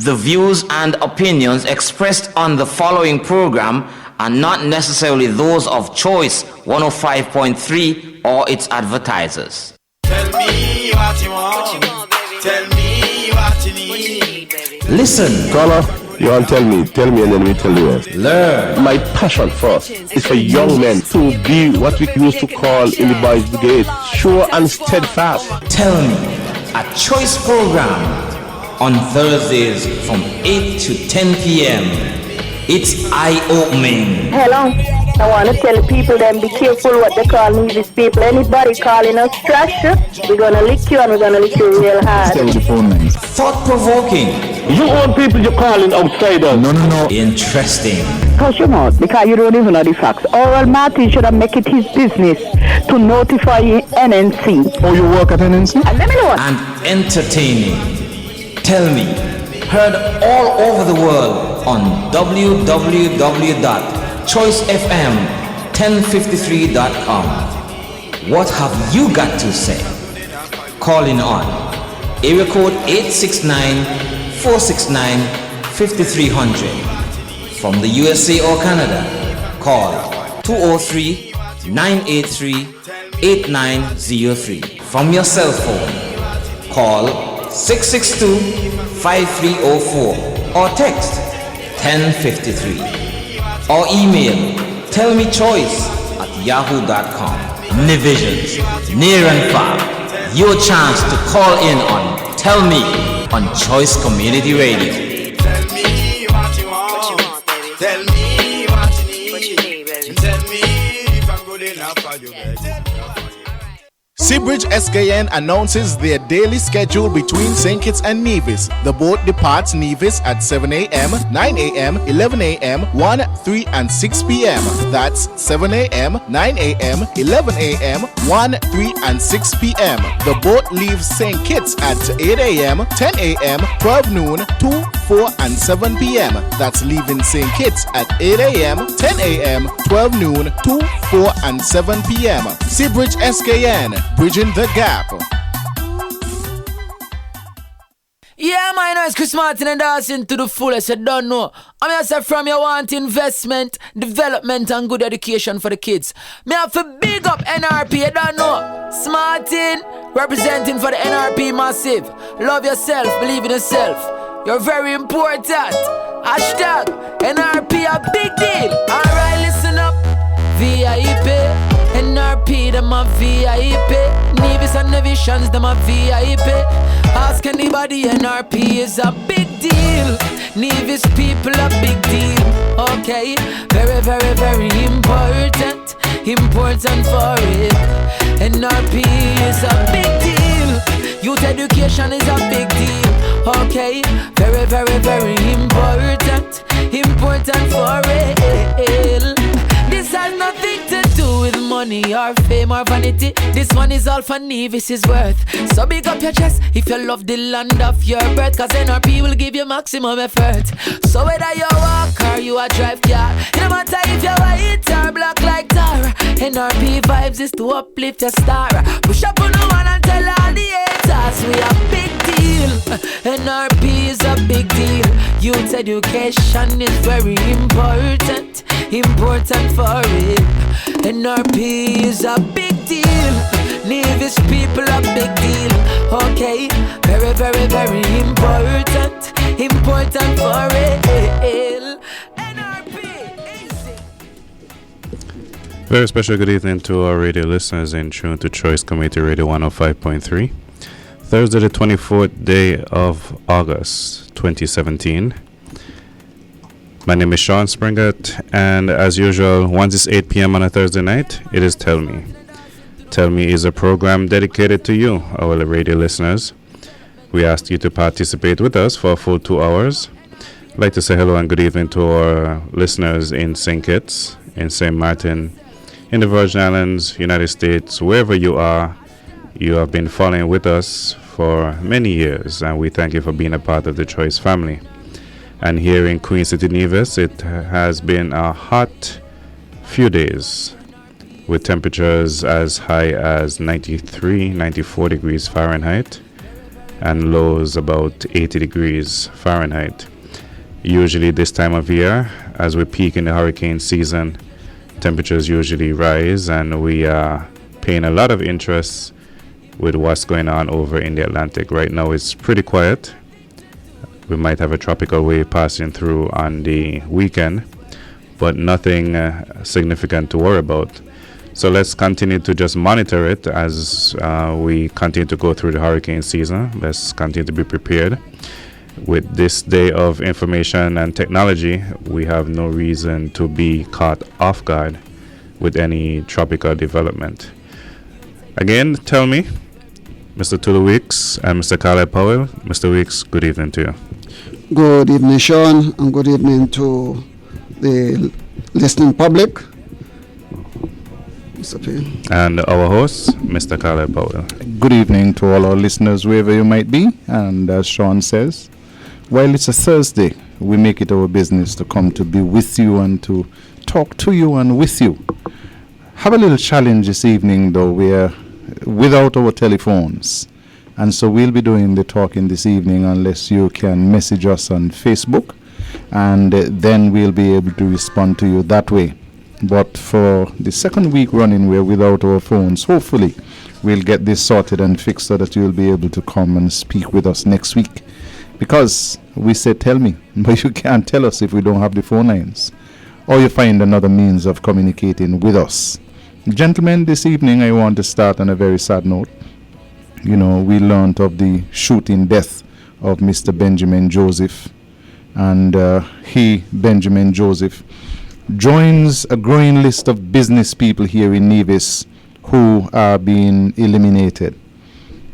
The views and opinions expressed on the following program are not necessarily those of Choice 105.3 or its advertisers. Tell me what you want. Tell me what you need. Listen. Caller, you want to tell me and then we tell the rest. Learn. My passion first is for young men to be what we used to call in the boys brigade, sure and steadfast. Tell me, a Choice program on Thursdays from 8 to 10 p.m. It's eye-opening. Hello. I want to tell the people them be careful what they call these people. Anybody calling us trash, we're going to lick you and we're going to lick you real hard. Thought-provoking. You old people you're calling outsiders. No. Interesting. Because you know, because you don't even know the facts. Oral Martin should have make it his business to notify NNC. Oh, you work at NNC? And let me know. And entertaining. Tell me. Heard all over the world on www.choicefm1053.com. What have you got to say? Calling on area code 869-469-5300. From the USA or Canada, call 203-983-8903. From your cell phone, call 662-5304 or text 1053 or email tellmechoice@yahoo.com. Nivisions, near and far, your chance to call in on Tell Me on Choice Community Radio. Tell me what you want. Tell me what you need. Tell me if I'm good enough for you, baby. Seabridge SKN announces their daily schedule between St. Kitts and Nevis. The boat departs Nevis at 7 a.m., 9 a.m., 11 a.m., 1, 3, and 6 p.m. That's 7 a.m., 9 a.m., 11 a.m., 1, 3, and 6 p.m. The boat leaves St. Kitts at 8 a.m., 10 a.m., 12 noon, 2, 4, and 7 p.m. That's leaving St. Kitts at 8 a.m., 10 a.m., 12 noon, 2, 4, and 7 p.m. Seabridge SKN, bridging the gap. Yeah, my name is Chris Martin and dancing to the fullest. You don't know. I'm here say from you want investment, development, and good education for the kids. Me have to big up NRP. You don't know. Smartin representing for the NRP massive. Love yourself, believe in yourself. You're very important. Hashtag NRP a big deal. Alright, listen up. VIP. NRP, them a VIP. Nevis and Nevisions, them a VIP. Ask anybody, NRP is a big deal. Nevis people a big deal. Okay, very, very, very important. Important for it. NRP is a big deal. Youth education is a big deal. Okay, very, very, very important. Important for it. This has nothing to do with money or fame or vanity. This one is all for Nevis' worth. So big up your chest if you love the land of your birth, cause NRP will give you maximum effort. So whether you walk or you a drive car, it no matter if you're white or black like tar, NRP vibes is to uplift your star. Push up on the one and tell all the haters we a big deal. NRP is a big deal. Youth education is very important. Important for it. NRP is a big deal. Nevis people a big deal. Okay, very, very, very important. Important for it. NRP, easy. Very special good evening to our radio listeners in tune to Choice Community Radio 105.3. Thursday the 24th day of August 2017. My name is Sean Springett, and as usual, once it's 8 p.m. on a Thursday night, it is Tell Me. Tell Me is a program dedicated to you, our radio listeners. We ask you to participate with us for a full 2 hours. I'd like to say hello and good evening to our listeners in St. Kitts, in St. Martin, in the Virgin Islands, United States, wherever you are. You have been following with us for many years, and we thank you for being a part of the Choice family. And here in Queen City, Nevis, it has been a hot few days with temperatures as high as 93, 94 degrees Fahrenheit. and lows about 80 degrees Fahrenheit. Usually this time of year, as we peak in the hurricane season, temperatures usually rise, and we are paying a lot of interest with what's going on over in the Atlantic. Right now it's pretty quiet. We might have a tropical wave passing through on the weekend, but nothing significant to worry about. So let's continue to just monitor it as we continue to go through the hurricane season. Let's continue to be prepared. With this day of information and technology, we have no reason to be caught off guard with any tropical development. Again, tell me, Mr. Tulu Weeks and Mr. Caleb Powell. Mr. Weeks, good evening to you. Good evening, Sean, and good evening to the listening public. Mr. P. And our host, Mr. Caleb Powell. Good evening to all our listeners, wherever you might be. And as Sean says, while it's a Thursday, we make it our business to come to be with you and to talk to you and with you. Have a little challenge this evening, though. We're without our telephones, and so we'll be doing the talking this evening unless you can message us on Facebook, and then we'll be able to respond to you that way. But for the second week running, we're without our phones. Hopefully we'll get this sorted and fixed so that you'll be able to come and speak with us next week, because we said tell me, but you can't tell us if we don't have the phone lines, or you find another means of communicating with us. Gentlemen, this evening I want to start on a very sad note. You know, we learned of the shooting death of Mr. Benjamin Joseph, and he, Benjamin Joseph, joins a growing list of business people here in Nevis who are being eliminated.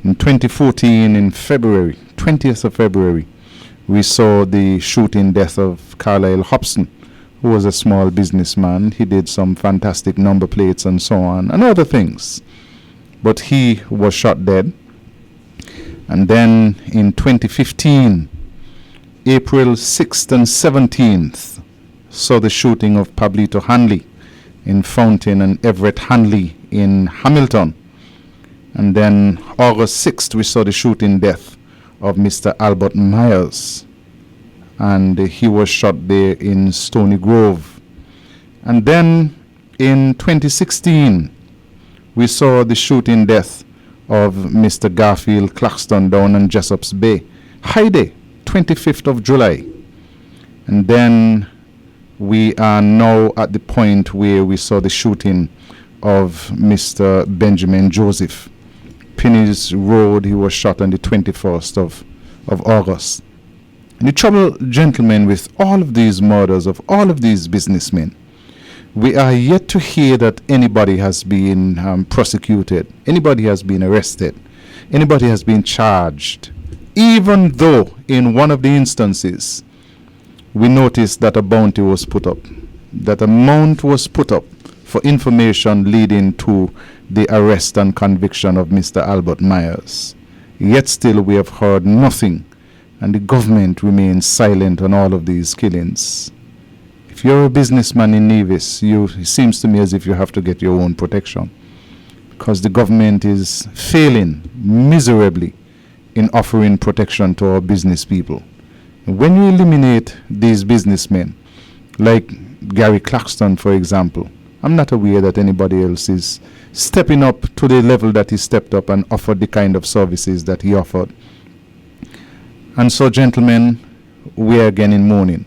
In 2014, in February, 20th of February, we saw the shooting death of Carlisle Hobson, who was a small businessman. He did some fantastic number plates and so on, and other things. But he was shot dead. And then in 2015, April 6th and 17th, saw the shooting of Pablito Hanley in Fountain and Everett Hanley in Hamilton. And then August 6th, we saw the shooting death of Mr. Albert Myers, and he was shot there in Stony Grove. And then in 2016, we saw the shooting death of Mr. Garfield Claxton down in Jessop's Bay, High Day, 25th of July. And then we are now at the point where we saw the shooting of Mr. Benjamin Joseph. Penny's Road, he was shot on the 21st of August. And the trouble, gentlemen, with all of these murders of all of these businessmen, we are yet to hear that anybody has been prosecuted, anybody has been arrested, anybody has been charged, even though in one of the instances we noticed that a bounty was put up, that amount was put up for information leading to the arrest and conviction of Mr. Albert Myers. Yet still we have heard nothing, and the government remains silent on all of these killings. If you're a businessman in Nevis, it seems to me as if you have to get your own protection, because the government is failing miserably in offering protection to our business people. When you eliminate these businessmen, like Gary Claxton, for example, I'm not aware that anybody else is stepping up to the level that he stepped up and offered the kind of services that he offered. And so, gentlemen, we are again in mourning.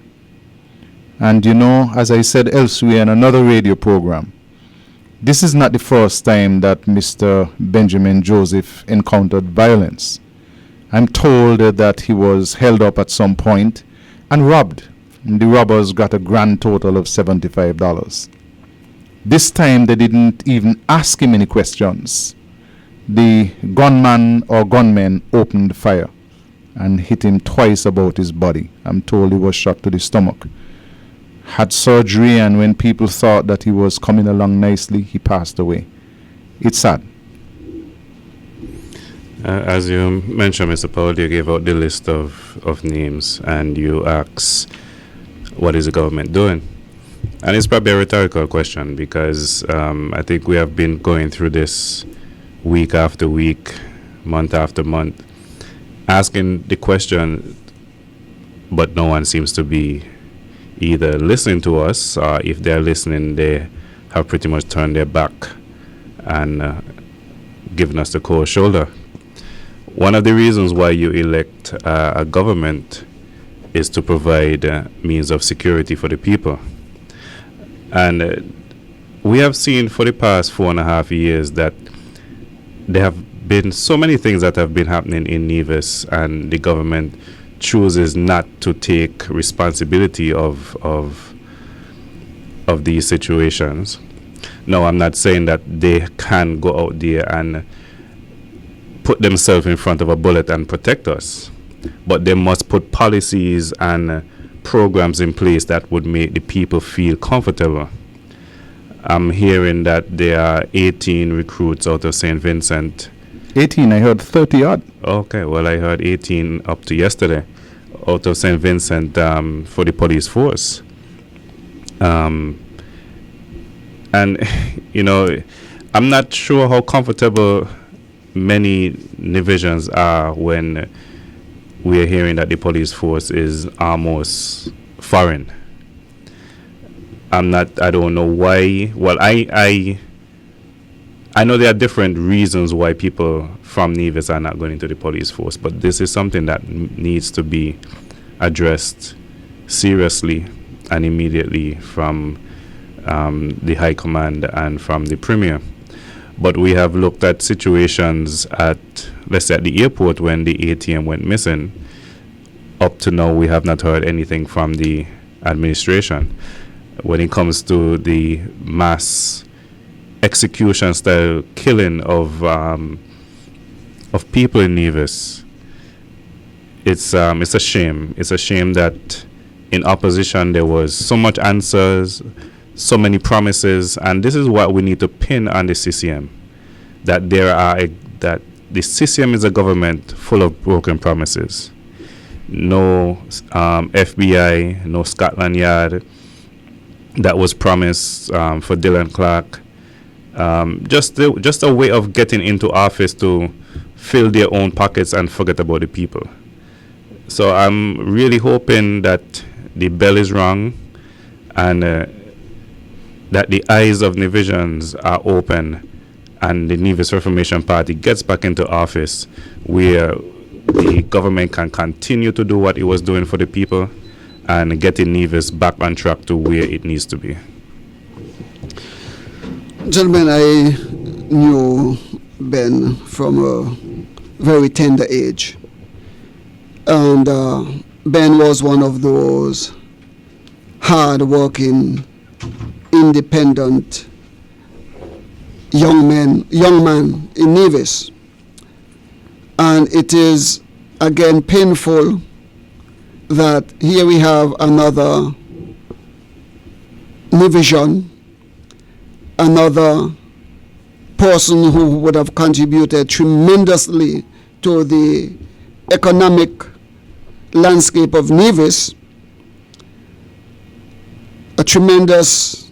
And you know, as I said elsewhere in another radio program, this is not the first time that Mr. Benjamin Joseph encountered violence. I'm told that he was held up at some point and robbed. And the robbers got a grand total of $75. This time they didn't even ask him any questions. The gunman or gunmen opened fire and hit him twice about his body. I'm told he was shot to the stomach. Had surgery, and when people thought that he was coming along nicely, he passed away. It's sad. As you mentioned, Mr. Powell, you gave out the list of names, and you asked, what is the government doing? And it's probably a rhetorical question, because I think we have been going through this week after week, month after month, asking the question, but no one seems to be either listening to us, or if they're listening, they have pretty much turned their back and given us the cold shoulder. One of the reasons why you elect a government is to provide means of security for the people. And we have seen for the past 4.5 years that there have been so many things that have been happening in Nevis, and the government chooses not to take responsibility of these situations. No, I'm not saying that they can go out there and put themselves in front of a bullet and protect us, but they must put policies and programs in place that would make the people feel comfortable. I'm hearing that there are 18 recruits out of St. Vincent. 18, I heard 30 odd. Okay, well, I heard 18 up to yesterday out of St. Vincent for the police force. And, you know, I'm not sure how comfortable many divisions are when we are hearing that the police force is almost foreign. I don't know why. Well, I know there are different reasons why people from Nevis are not going into the police force, but this is something that needs to be addressed seriously and immediately from the High Command and from the Premier. But we have looked at situations at, let's say, at the airport when the ATM went missing. Up to now, we have not heard anything from the administration. When it comes to the mass execution style killing of people in Nevis, it's a shame. It's a shame that in opposition there was so much answers, so many promises, and this is what we need to pin on the CCM, that that the CCM is a government full of broken promises. No FBI, no Scotland Yard that was promised for Dylan Clark. Just a way of getting into office to fill their own pockets and forget about the people. So I'm really hoping that the bell is rung and that the eyes of Nevisians are open and the Nevis Reformation Party gets back into office where the government can continue to do what it was doing for the people and getting Nevis back on track to where it needs to be. Gentlemen, I knew Ben from a very tender age. And Ben was one of those hard-working, independent young man in Nevis. And it is, again, painful that here we have another Nevisian, another person who would have contributed tremendously to the economic landscape of Nevis, a tremendous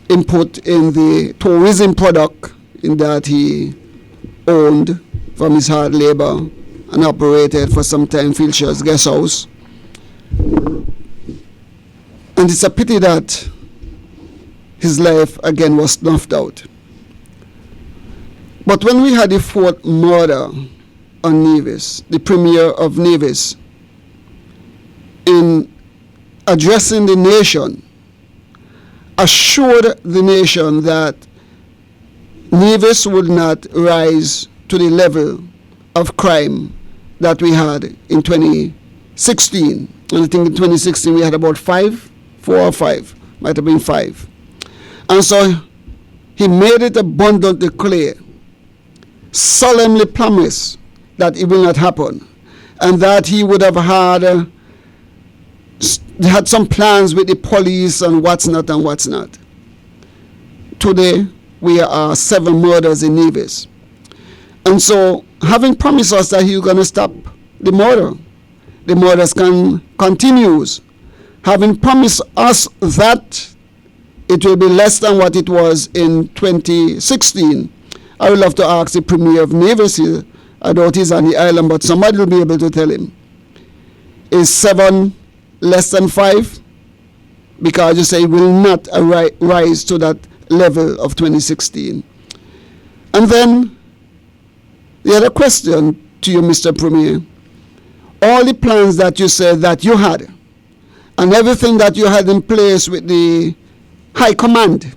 input in the tourism product in that he owned from his hard labor and operated for some time Filcher's Guest House. And it's a pity that his life again was snuffed out. But when we had the fourth murder on Nevis, the Premier of Nevis, in addressing the nation, assured the nation that Nevis would not rise to the level of crime that we had in 2016. And I think in 2016 we had about 4 or 5, might have been 5. And so he made it abundantly clear, solemnly promised that it will not happen, and that he would have had some plans with the police and what's not and what's not. Today, we are 7 murders in Nevis. And so, having promised us that he's going to stop the murders continues. Having promised us that it will be less than what it was in 2016, I would love to ask the Premier of Nevis I doubt he's on the island, but somebody will be able to tell him. Is 7 less than 5? Because you say it will not rise to that level of 2016. And then the other question to you, Mr. Premier, all the plans that you said that you had and everything that you had in place with the High Command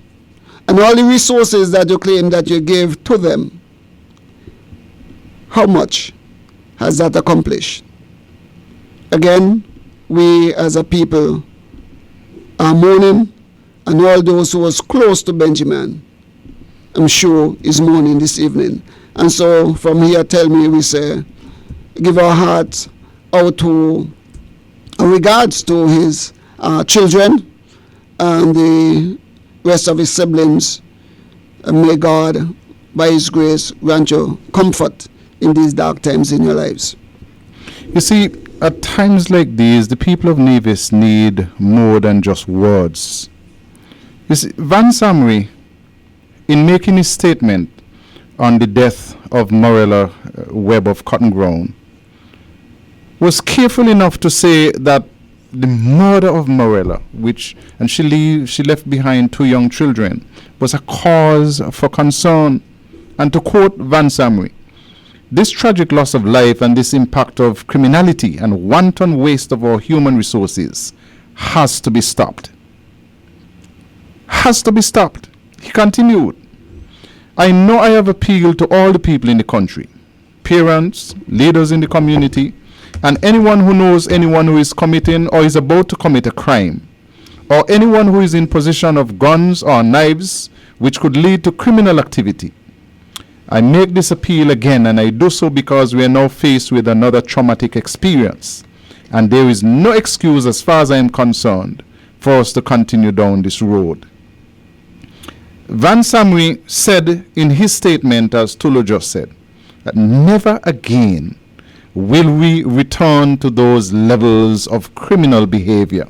and all the resources that you claim that you gave to them, how much has that accomplished? Again, we as a people are mourning, and all those who was close to Benjamin, I'm sure, is mourning this evening. And so from here, tell me, we say, give our hearts out to regards to his children and the rest of his siblings. And may God, by his grace, grant you comfort in these dark times in your lives. You see, at times like these, the people of Nevis need more than just words. You see, Van Samri, in making his statement on the death of Morella Webb of Cotton Ground, was careful enough to say that the murder of Morella, and she left behind 2 young children, was a cause for concern. And to quote Van Samri, this tragic loss of life and this impact of criminality and wanton waste of our human resources has to be stopped. Has to be stopped. He continued, I know I have appealed to all the people in the country, parents, leaders in the community, and anyone who knows anyone who is committing or is about to commit a crime, or anyone who is in possession of guns or knives which could lead to criminal activity. I make this appeal again, and I do so because we are now faced with another traumatic experience, and there is no excuse as far as I am concerned for us to continue down this road. Van Samri said in his statement, as Tulu just said, that never again will we return to those levels of criminal behavior.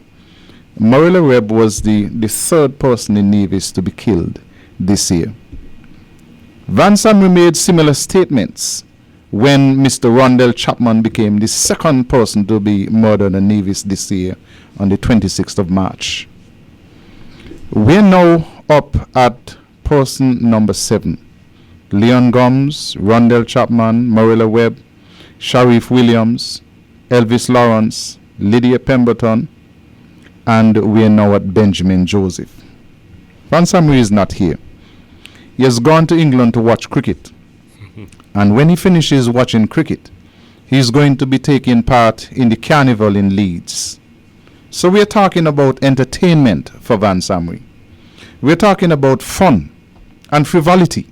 Morella Webb was the 3rd person in Nevis to be killed this year. Van Samri made similar statements when Mr. Rondell Chapman became the 2nd person to be murdered in Nevis this year on the 26th of March. We're now up at person number 7. Leon Gomes, Rondell Chapman, Morella Webb, Sharif Williams, Elvis Lawrence, Lydia Pemberton, and we are now at Benjamin Joseph. Van Samri is not here. He has gone to England to watch cricket. And when he finishes watching cricket, he's going to be taking part in the carnival in Leeds. So we're talking about entertainment for Van Samri. We're talking about fun and frivolity.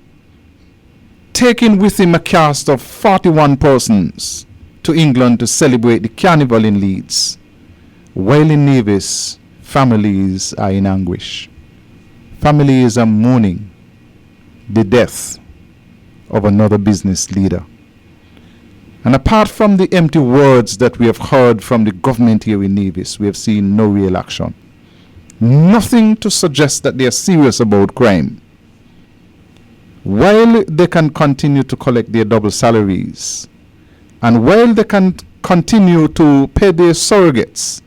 Taking with him a cast of 41 persons to England to celebrate the carnival in Leeds. While in Nevis, families are in anguish. Families are mourning the death of another business leader. And apart from the empty words that we have heard from the government here in Nevis, we have seen no real action. Nothing to suggest that they are serious about crime. While they can continue to collect their double salaries, and while they can continue to pay their surrogates,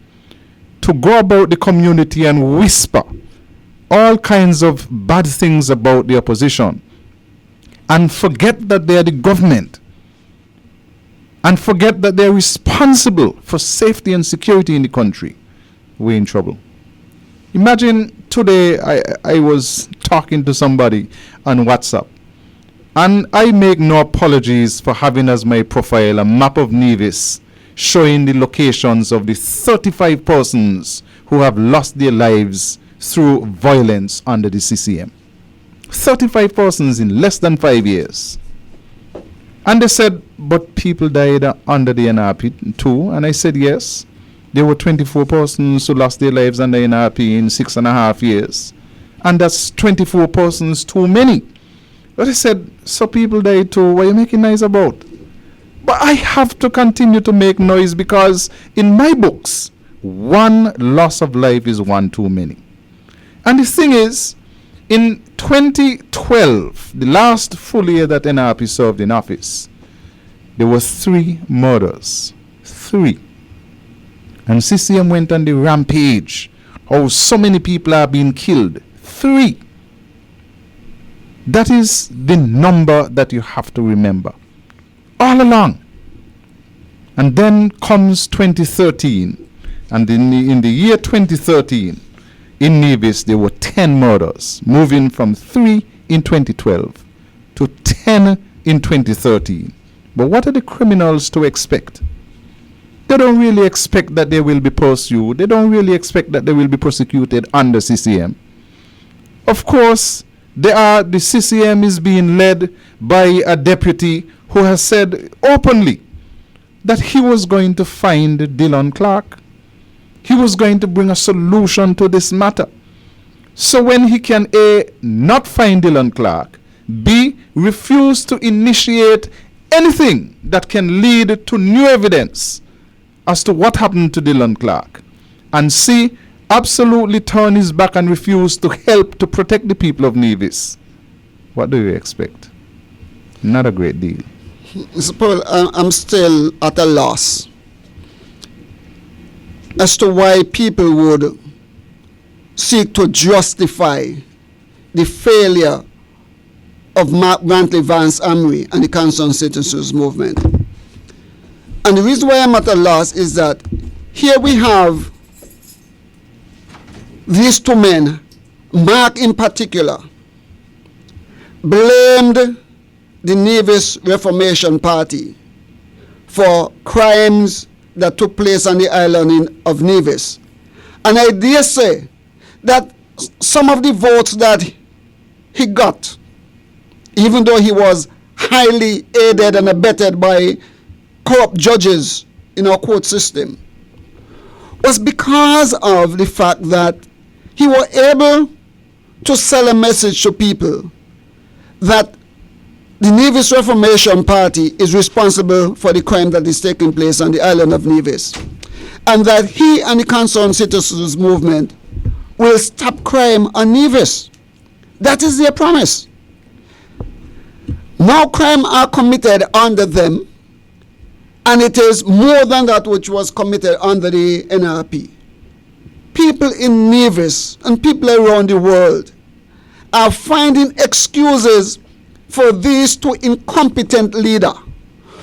to go about the community and whisper all kinds of bad things about the opposition, and forget that they are the government, and forget that they are responsible for safety and security in the country, we're in trouble. Imagine today I was talking to somebody on WhatsApp, and I make no apologies for having as my profile a map of Nevis showing the locations of the 35 persons who have lost their lives through violence under the CCM. 35 persons in less than 5 years. And they said, but people died under the NRP too. And I said, yes. There were 24 persons who lost their lives under NRP in 6.5 years. And that's 24 persons too many. But I said, so people died too. What are you making noise about? But I have to continue to make noise because in my books, one loss of life is one too many. And the thing is, in 2012, the last full year that NRP served in office, there were 3 murders. 3. And CCM went on the rampage. Oh, so many people are being killed. 3. That is the number that you have to remember all along. And then comes 2013. And in the year 2013, in Nevis, there were 10 murders, moving from 3 in 2012 to 10 in 2013. But what are the criminals to expect? They don't really expect that they will be pursued. They don't really expect that they will be prosecuted under CCM. Of course, the CCM is being led by a deputy who has said openly that he was going to find Dylan Clark. He was going to bring a solution to this matter. So when he can A, not find Dylan Clark, B, refuse to initiate anything that can lead to new evidence as to what happened to Dylan Clark, and C, absolutely turn his back and refuse to help to protect the people of Nevis, what do you expect? Not a great deal. Mr. Paul, I'm still at a loss as to why people would seek to justify the failure of Mark Brantley Vance Amry and the Concerned Citizens Movement. And the reason why I'm at a loss is that here we have these 2 men, Mark in particular, blamed the Nevis Reformation Party for crimes that took place on the island of Nevis. And I dare say that some of the votes that he got, even though he was highly aided and abetted by corrupt judges in our court system, was because of the fact that he was able to sell a message to people that the Nevis Reformation Party is responsible for the crime that is taking place on the island of Nevis, and that he and the Concerned Citizens Movement will stop crime on Nevis. That is their promise. No crime are committed under them, and it is more than that which was committed under the NRP. People in Nevis and people around the world are finding excuses for these 2 incompetent leaders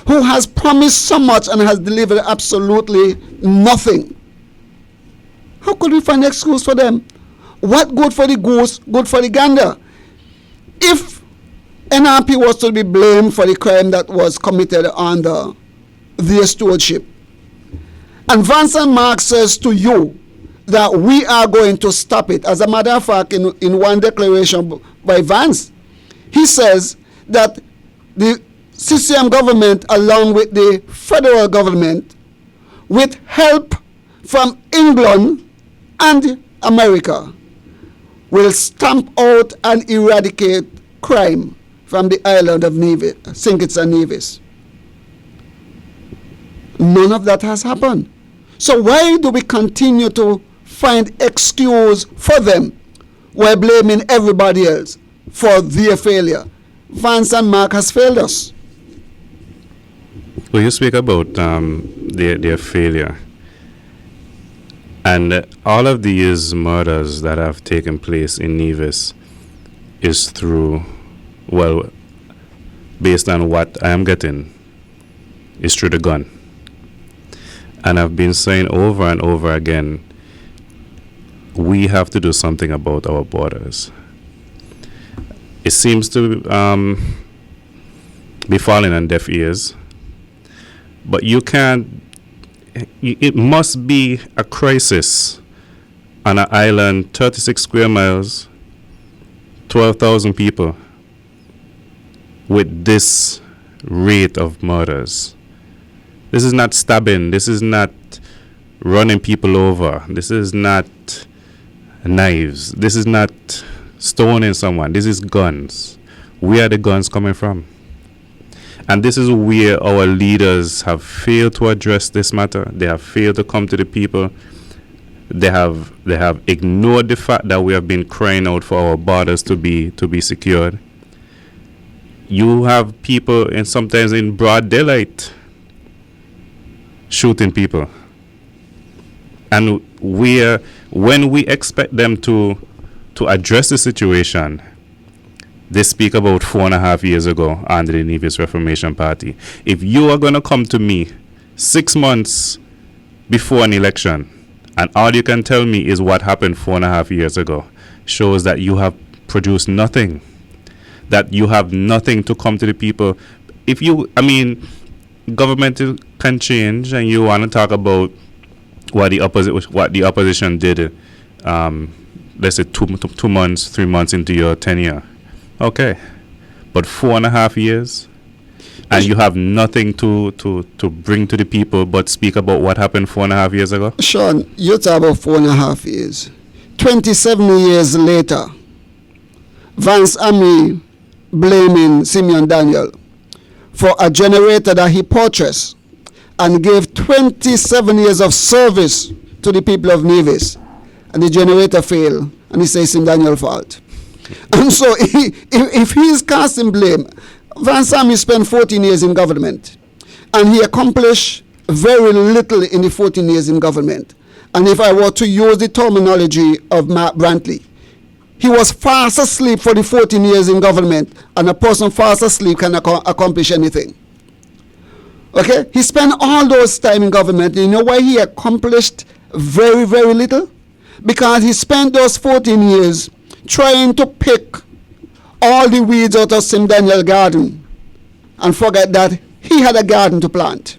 who has promised so much and has delivered absolutely nothing. How could we find an excuse for them? What good for the goose, good for the gander? If NRP was to be blamed for the crime that was committed under their stewardship, and Vance and Mark says to you that we are going to stop it. As a matter of fact, in one declaration by Vance, he says that the CCM government, along with the federal government, with help from England and America, will stamp out and eradicate crime from the island of Nevis, St. Kitts and Nevis. None of that has happened. So why do we continue to find excuse for them while blaming everybody else for their failure? Vance and Mark has failed us. Well, you speak about their failure. And all of these murders that have taken place in Nevis is through, well, based on what I am getting, is through the gun. And I've been saying over and over again, we have to do something about our borders. It seems to be falling on deaf ears, but you can't. It must be a crisis on an island, 36 square miles, 12,000 people, with this rate of murders. This is not stabbing. This is not running people over. This is not knives. This is not stoning someone. This is guns. Where are the guns coming from? And this is where our leaders have failed to address this matter. They have failed to come to the people. They have ignored the fact that we have been crying out for our borders to be secured. You have people and sometimes in broad daylight shooting people. And when we expect them to address the situation, they speak about 4.5 years ago under the Nevis Reformation Party. If you are going to come to me 6 months before an election and all you can tell me is what happened 4.5 years ago, shows that you have produced nothing, that you have nothing to come to the people. Government can change, and you want to talk about what the opposition did, let's say 2 months, 3 months into your tenure. Okay. But 4.5 years, and you have nothing to bring to the people but speak about what happened 4.5 years ago? Sean, you talk about 4.5 years. 27 years later, Vance Army blaming Simeon Daniel for a generator that he purchased and gave 27 years of service to the people of Nevis, and the generator failed, and he says it's Daniel's fault. And so if he's casting blame, Vance Army spent 14 years in government, and he accomplished very little in the 14 years in government. And if I were to use the terminology of Mark Brantley, he was fast asleep for the 14 years in government, and a person fast asleep can accomplish anything. Okay? He spent all those time in government. You know why he accomplished very, very little? Because he spent those 14 years trying to pick all the weeds out of Sim Daniel garden and forget that he had a garden to plant.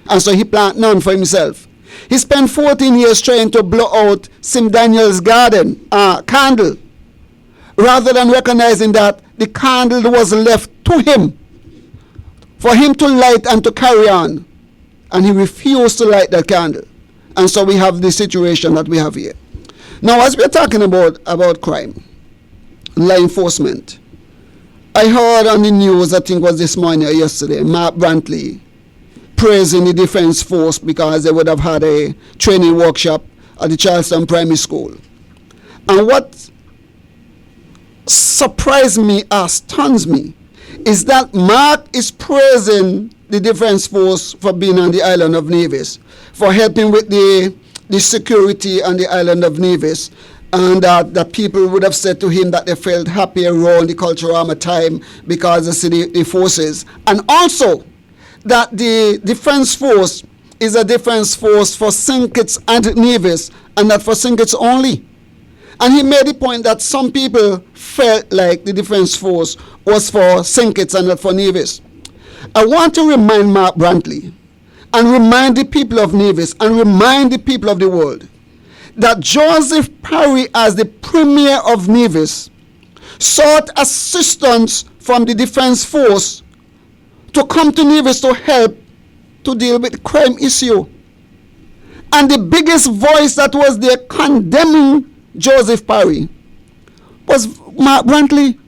And so he planted none for himself. He spent 14 years trying to blow out Sim Daniel's garden candle, rather than recognizing that the candle was left to him for him to light and to carry on. And he refused to light that candle. And so we have the situation that we have here. Now, as we're talking about crime, law enforcement, I heard on the news, I think it was this morning or yesterday, Mark Brantley praising the Defense Force because they would have had a training workshop at the Charleston Primary School. And what surprised me, stuns me, is that Mark is praising the Defense Force for being on the island of Nevis, for helping with the security on the island of Nevis, and that people would have said to him that they felt happy around the Culturama time because they see the forces. And also that the Defense Force is a Defense Force for St. Kitts and Nevis, and not for St. Kitts only. And he made the point that some people felt like the Defense Force was for St. Kitts and not for Nevis. I want to remind Mark Brantley and remind the people of Nevis and remind the people of the world that Joseph Parry, as the Premier of Nevis, sought assistance from the Defense Force to come to Nevis to help to deal with the crime issue. And the biggest voice that was there condemning Joseph Parry was Mark Brantley.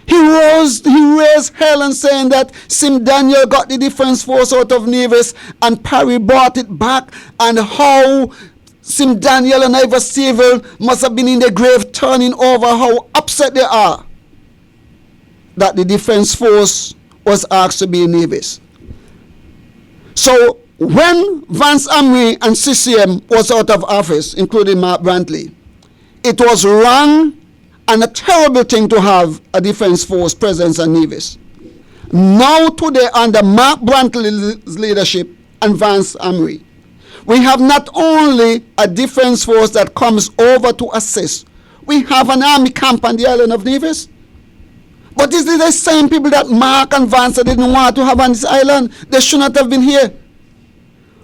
He raised hell and saying that Sim Daniel got the Defense Force out of Nevis and Parry brought it back, and how Sim Daniel and Ivor Seville must have been in the grave turning over, how upset they are that the Defense Force was asked to be in Nevis. So when Vance Army and CCM was out of office, including Mark Brantley, it was wrong and a terrible thing to have a Defense Force presence in Nevis. Now today, under Mark Brantley's leadership and Vance Army, we have not only a Defense Force that comes over to assist, we have an army camp on the island of Nevis. But is it the same people that Mark and Vance didn't want to have on this island? They should not have been here.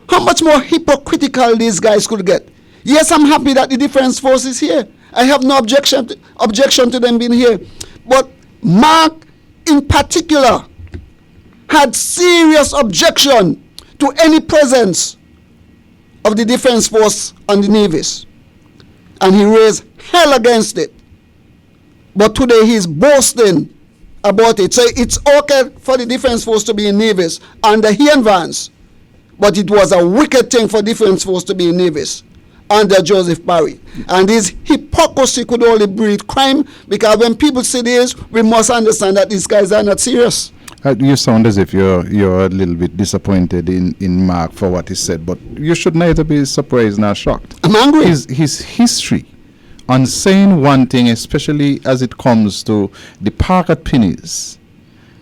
How much more hypocritical these guys could get? Yes, I'm happy that the Defense Force is here. I have no objection to them being here. But Mark, in particular, had serious objection to any presence of the Defense Force on the Nevis. And he raised hell against it. But today he's boasting about it. So it's okay for the Defense Force to be in Nevis under he and Vance. But it was a wicked thing for Defense Force to be in Nevis under Joseph Barry. And this hypocrisy could only breed crime, because when people say this, we must understand that these guys are not serious. You sound as if you're a little bit disappointed in Mark for what he said, but you should neither be surprised nor shocked. I'm angry. His history on saying one thing, especially as it comes to the park at Pennies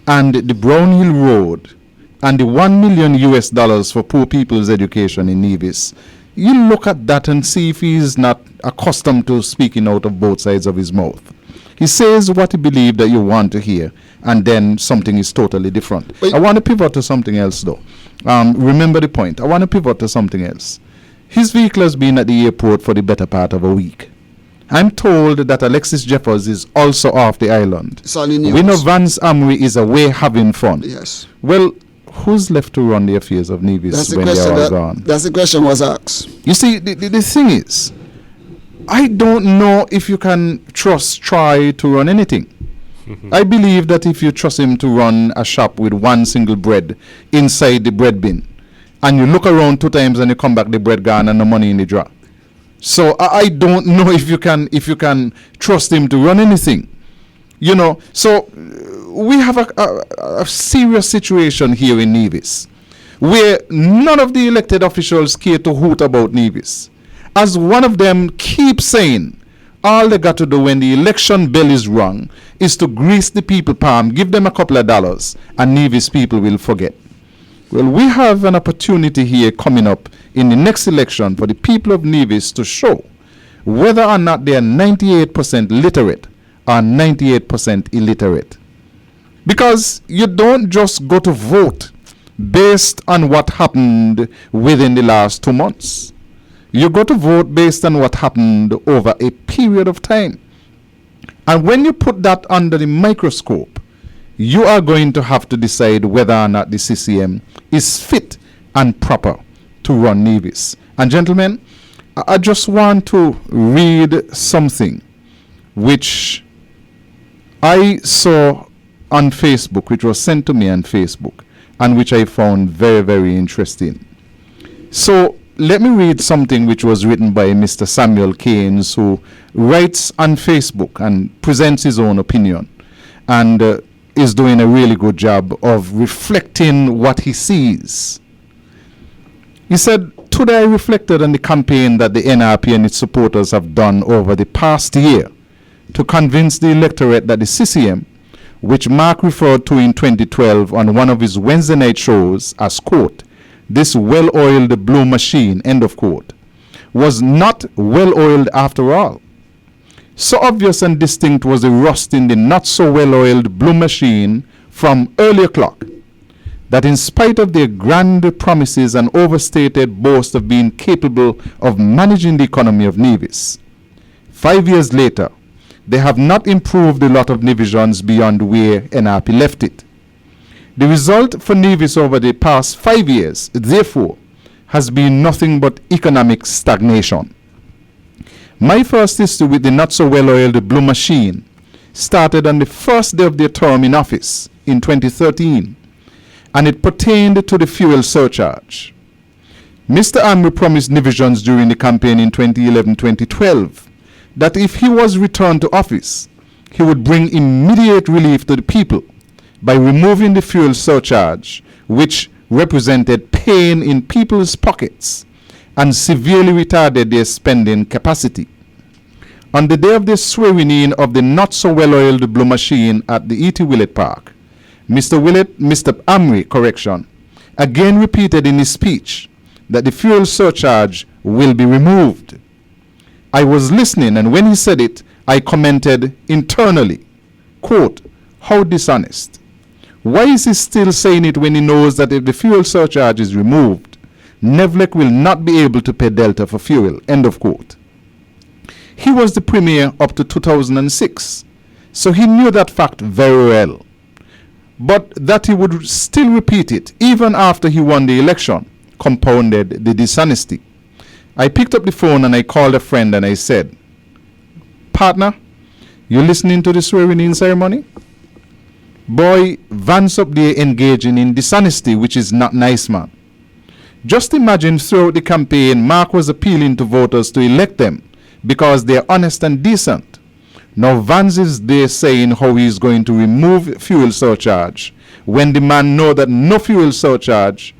and the Brown Hill Road and the $1 million US for poor people's education in Nevis, you look at that and see if he's not accustomed to speaking out of both sides of his mouth. He says what he believes that you want to hear, and then something is totally different. I want to pivot to something else, though. Remember the point. I want to pivot to something else. His vehicle has been at the airport for the better part of a week. I'm told that Alexis Jeffers is also off the island. We know Vance Amri is away having fun. Yes. Well, who's left to run the affairs of Nevis when they're all gone? That's the question was asked. You see, the thing is, I don't know if you can trust Troy to run anything. I believe that if you trust him to run a shop with one single bread inside the bread bin, and you look around 2 times and you come back, the bread gone and the money in the drawer. So I don't know if you can trust him to run anything. You know, so we have a serious situation here in Nevis, where none of the elected officials care to hoot about Nevis. As one of them keeps saying, all they got to do when the election bell is rung is to grease the people palm, give them a couple of dollars, and Nevis people will forget. Well, we have an opportunity here coming up in the next election for the people of Nevis to show whether or not they are 98% literate or 98% illiterate. Because you don't just go to vote based on what happened within the last 2 months. You go to vote based on what happened over a period of time. And when you put that under the microscope, you are going to have to decide whether or not the CCM is fit and proper to run Nevis. And gentlemen, I just want to read something which I saw on Facebook, which was sent to me on Facebook, and which I found very, very interesting. So let me read something which was written by Mr. Samuel Keynes, who writes on Facebook and presents his own opinion, and is doing a really good job of reflecting what he sees. He said, "Today I reflected on the campaign that the NRP and its supporters have done over the past year to convince the electorate that the CCM, which Mark referred to in 2012 on one of his Wednesday night shows as, quote, this well-oiled blue machine, end of quote, was not well-oiled after all. So obvious and distinct was the rust in the not-so-well-oiled blue machine from earlier clock, that in spite of their grand promises and overstated boast of being capable of managing the economy of Nevis, 5 years later, they have not improved a lot of Nevisians beyond where NRP left it. The result for Nevis over the past 5 years, therefore, has been nothing but economic stagnation. My first history with the not-so-well-oiled blue machine started on the first day of their term in office in 2013, and it pertained to the fuel surcharge. Mr. Amri promised Nevisians during the campaign in 2011-2012 that if he was returned to office, he would bring immediate relief to the people by removing the fuel surcharge, which represented pain in people's pockets and severely retarded their spending capacity. On the day of the swearing in of the not-so-well-oiled blue machine at the E.T. Willett Park, Mr. Amri, again repeated in his speech that the fuel surcharge will be removed. I was listening, and when he said it, I commented internally, quote, how dishonest. Why is he still saying it when he knows that if the fuel surcharge is removed, Nevlec will not be able to pay Delta for fuel, end of quote. He was the premier up to 2006, so he knew that fact very well. But that he would still repeat it even after he won the election compounded the dishonesty. I picked up the phone and I called a friend and I said, partner, you listening to the swearing-in ceremony? Boy, Vance up there engaging in dishonesty, which is not nice, man. Just imagine throughout the campaign, Mark was appealing to voters to elect them because they are honest and decent. Now Vance is there saying how he is going to remove fuel surcharge when the man know that no fuel surcharge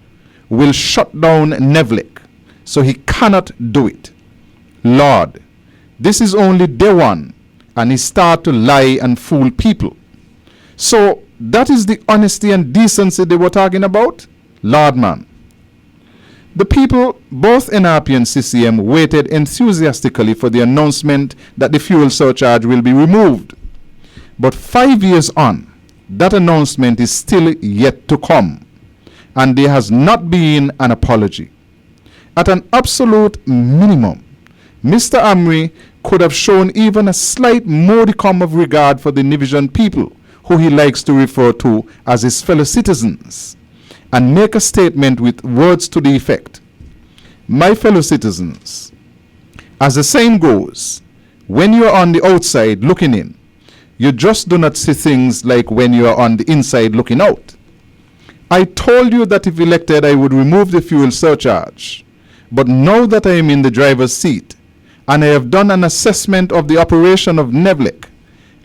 will shut down Nevlec. So he cannot do it. Lord, this is only day one, and he start to lie and fool people. So that is the honesty and decency they were talking about? Lord, man. The people, both NRP and CCM, waited enthusiastically for the announcement that the fuel surcharge will be removed. But 5 years on, that announcement is still yet to come, and there has not been an apology. At an absolute minimum, Mr. Amri could have shown even a slight modicum of regard for the Nivision people, who he likes to refer to as his fellow citizens, and make a statement with words to the effect, my fellow citizens, as the saying goes, when you are on the outside looking in, you just do not see things like when you are on the inside looking out. I told you that if elected I would remove the fuel surcharge, but now that I am in the driver's seat and I have done an assessment of the operation of Nevlec,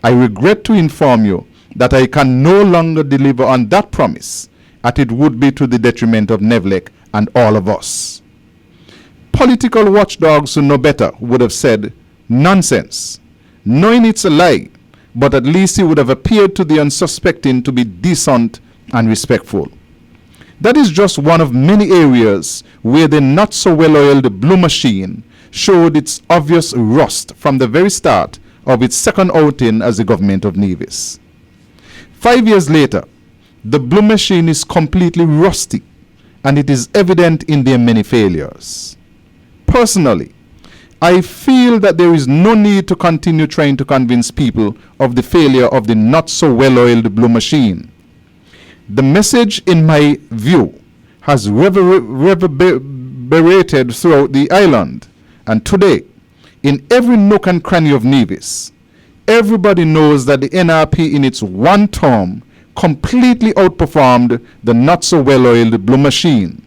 I regret to inform you that I can no longer deliver on that promise, as it would be to the detriment of Nevlec and all of us. Political watchdogs who know better would have said, nonsense, knowing it's a lie, but at least he would have appeared to the unsuspecting to be decent and respectful. That is just one of many areas where the not so well-oiled blue machine showed its obvious rust from the very start of its second outing as the government of Nevis. 5 years later, the blue machine is completely rusty, and it is evident in their many failures. Personally, I feel that there is no need to continue trying to convince people of the failure of the not so well-oiled blue machine. The message, in my view, has reverberated throughout the island, and today, in every nook and cranny of Nevis, everybody knows that the NRP in its one term completely outperformed the not so well-oiled blue machine,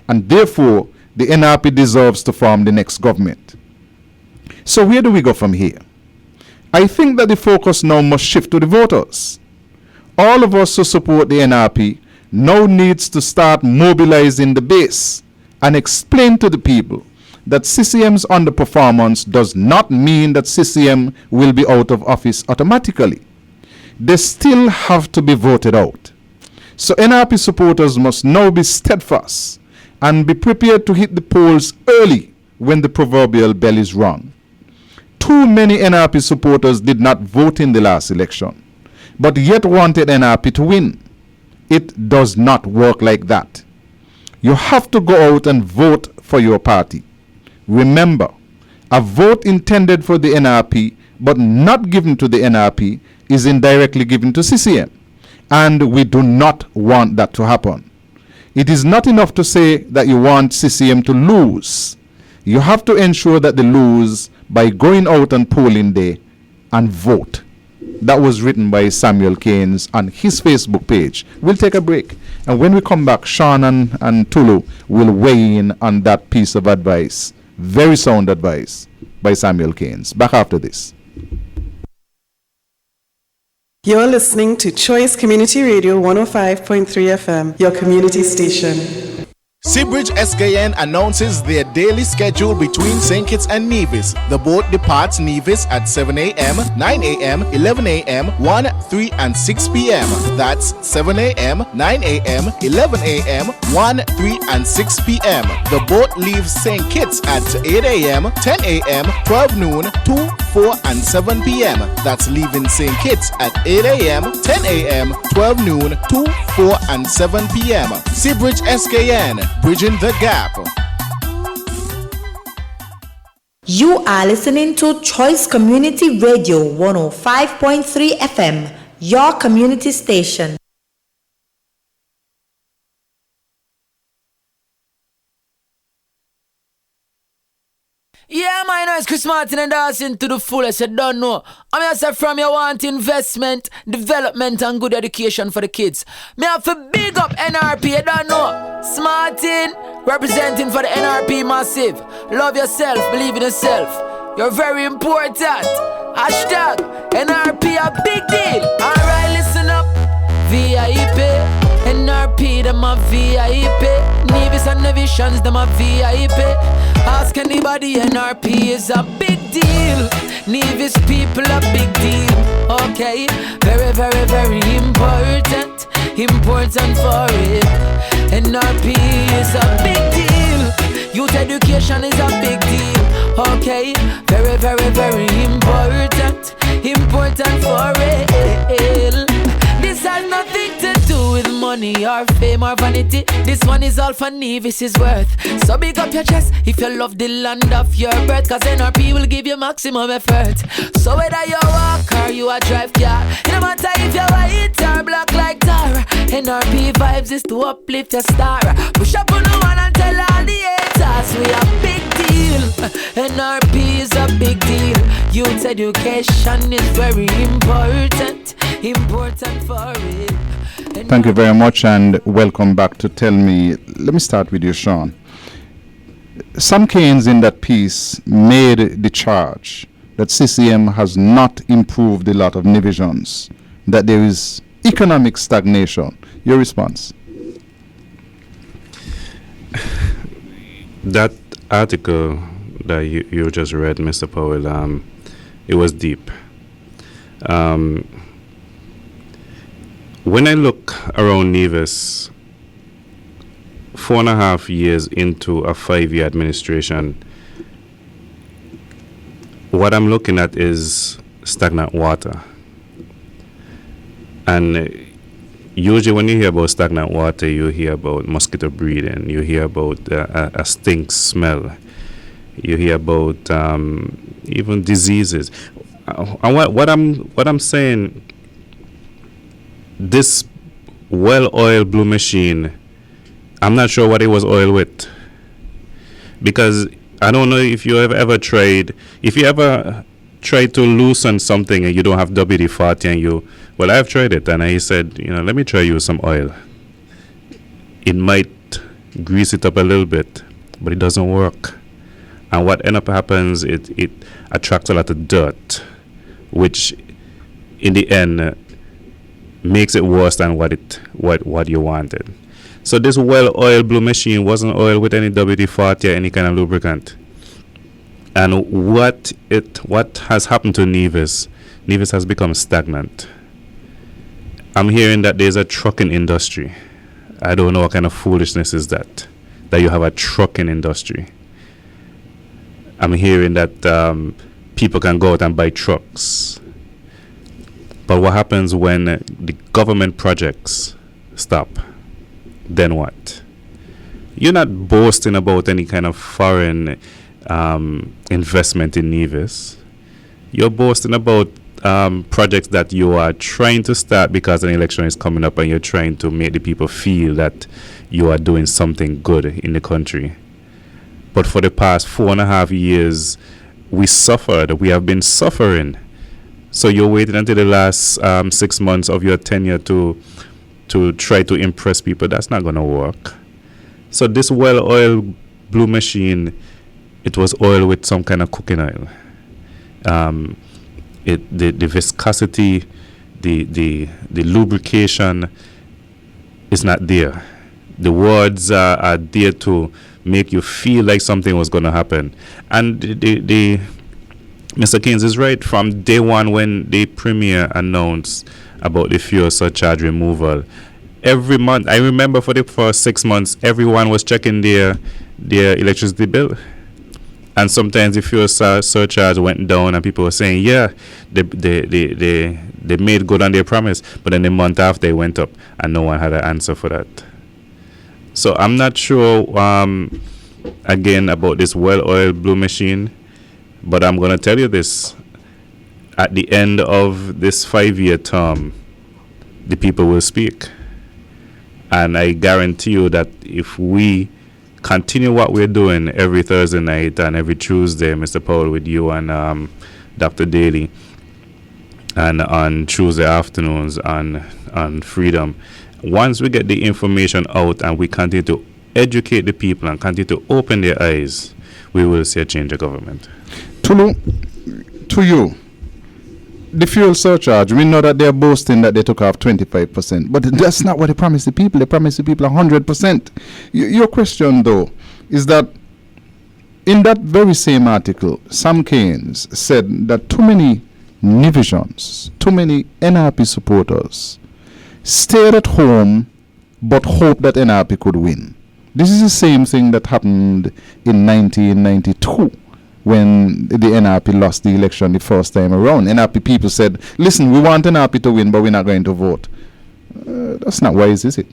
and therefore the NRP deserves to form the next government. So where do we go from here? I think that the focus now must shift to the voters. All of us who support the NRP now needs to start mobilizing the base and explain to the people that CCM's underperformance does not mean that CCM will be out of office automatically. They still have to be voted out. So NRP supporters must now be steadfast and be prepared to hit the polls early when the proverbial bell is rung. Too many NRP supporters did not vote in the last election, but yet wanted NRP to win. It does not work like that. You have to go out and vote for your party. Remember, a vote intended for the NRP but not given to the NRP is indirectly given to CCM, and we do not want that to happen. It is not enough to say that you want CCM to lose. You have to ensure that they lose by going out on polling day and vote. That was written by Samuel Keynes on his Facebook page. We'll take a break, and when we come back, Sean and Tulu will weigh in on that piece of advice. Very sound advice by Samuel Keynes. Back after this. You're listening to Choice Community Radio 105.3 FM, your community station. Seabridge SKN announces their daily schedule between St. Kitts and Nevis. The boat departs Nevis at 7 a.m., 9 a.m., 11 a.m., 1, 3, and 6 p.m. That's 7 a.m., 9 a.m., 11 a.m., 1, 3, and 6 p.m. The boat leaves St. Kitts at 8 a.m., 10 a.m., 12 noon, 2, 4, and 7 p.m. That's leaving St. Kitts at 8 a.m., 10 a.m., 12 noon, 2, 4, and 7 p.m. Seabridge SKN, bridging the gap. You are listening to Choice Community Radio 105.3 FM, your community station. Yeah, my name is Chris Martin and dancing to the fullest. You don't know. I'm here say from you want investment, development and good education for the kids. Me have to big up NRP. You don't know. Smartin representing for the NRP massive. Love yourself, believe in yourself. You're very important. Hashtag NRP a big deal. Alright, listen up. VIP, NRP, them a VIP. Nevis and Nevisions, them a VIP. Ask anybody, NRP is a big deal. Nevis people a big deal. Okay, very, very, very important. Important for it. NRP is a big deal. Youth education is a big deal. Okay, very, very, very important. Important for it. This has nothing to do with money or fame or vanity. This one is all for Nevis' worth. So big up your chest if you love the land of your birth, cause NRP will give you maximum effort. So whether you walk or you a drive car, no matter if you're white or black like tar, NRP vibes is to uplift your star. Push up on the one and tell all the haters we a big deal. NRP is a big deal. Youth education is very important. Important for it. Thank you very much and welcome back to Tell Me. Let me start with you, Sean. Some Canes in that piece made the charge that CCM has not improved a lot of divisions, that there is economic stagnation. Your response? That article that you just read, Mr. Powell, it was deep. When I look around Nevis, 4.5 years into a 5-year administration, what I'm looking at is stagnant water. And usually when you hear about stagnant water, you hear about mosquito breeding, you hear about a stink smell, you hear about even diseases. And what I'm saying, this well-oiled blue machine, I'm not sure what it was oiled with, because I don't know if you have ever tried, to loosen something and you don't have WD-40 and well, I've tried it and I said, let me try use some oil. It might grease it up a little bit, but it doesn't work. And what end up happens, it attracts a lot of dirt, which in the end makes it worse than what you wanted. So this well-oiled blue machine wasn't oiled with any WD-40 or any kind of lubricant. And what has happened to Nevis has become stagnant. I'm hearing that there's a trucking industry. I don't know what kind of foolishness is that you have a trucking industry. I'm hearing that people can go out and buy trucks. But what happens when the government projects stop? Then what? You're not boasting about any kind of foreign investment in Nevis. You're boasting about projects that you are trying to start because an election is coming up and you're trying to make the people feel that you are doing something good in the country. But for the past 4.5 years, we have been suffering. So you're waiting until the last 6 months of your tenure to try to impress people. That's not going to work. So this well-oiled blue machine, it was oiled with some kind of cooking oil. The viscosity, the lubrication is not there. The words are there to make you feel like something was going to happen. And the Mr. Keynes is right. From day one when the Premier announced about the fuel surcharge removal, every month, I remember for the first 6 months, everyone was checking their electricity bill. And sometimes the fuel surcharge went down and people were saying, yeah, they made good on their promise. But then the month after, it went up and no one had an answer for that. So I'm not sure, again, about this well-oiled blue machine. But I'm going to tell you this. At the end of this 5-year term, the people will speak. And I guarantee you that if we continue what we're doing every Thursday night and every Tuesday, Mr. Paul, with you and Dr. Daly, and on Tuesday afternoons on Freedom. Once we get the information out and we continue to educate the people and continue to open their eyes, we will see a change of government. Tulu, to you, the fuel surcharge, we know that they're boasting that they took off 25%, but that's not what they promised the people. They promised the people 100%. Your question, though, is that in that very same article, Sam Keynes said that too many Nivisions, too many NRP supporters stayed at home but hoped that NRP could win. This is the same thing that happened in 1992 when the NRP lost the election the first time around. NRP people said, listen, we want NRP to win, but we're not going to vote. That's not wise, is it?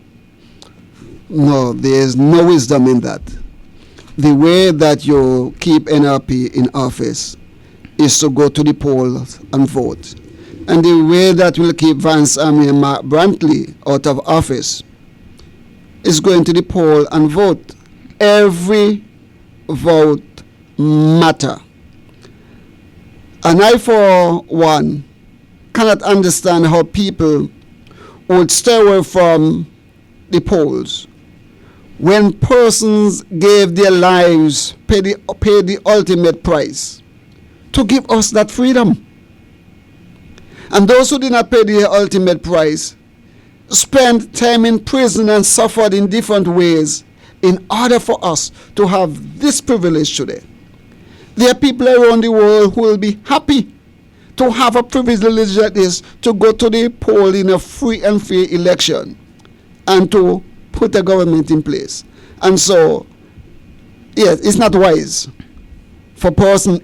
No, there is no wisdom in that. The way that you keep NRP in office is to go to the polls and vote. And the way that will keep Vance Army and Mark Brantley out of office is going to the poll and vote. Every vote matter. And I, for one, cannot understand how people would stay away from the polls when persons gave their lives, pay the ultimate price to give us that freedom. And those who did not pay the ultimate price spent time in prison and suffered in different ways in order for us to have this privilege today. There are people around the world who will be happy to have a privilege like this, to go to the poll in a free and fair election and to put a government in place. And so, yes, it's not wise for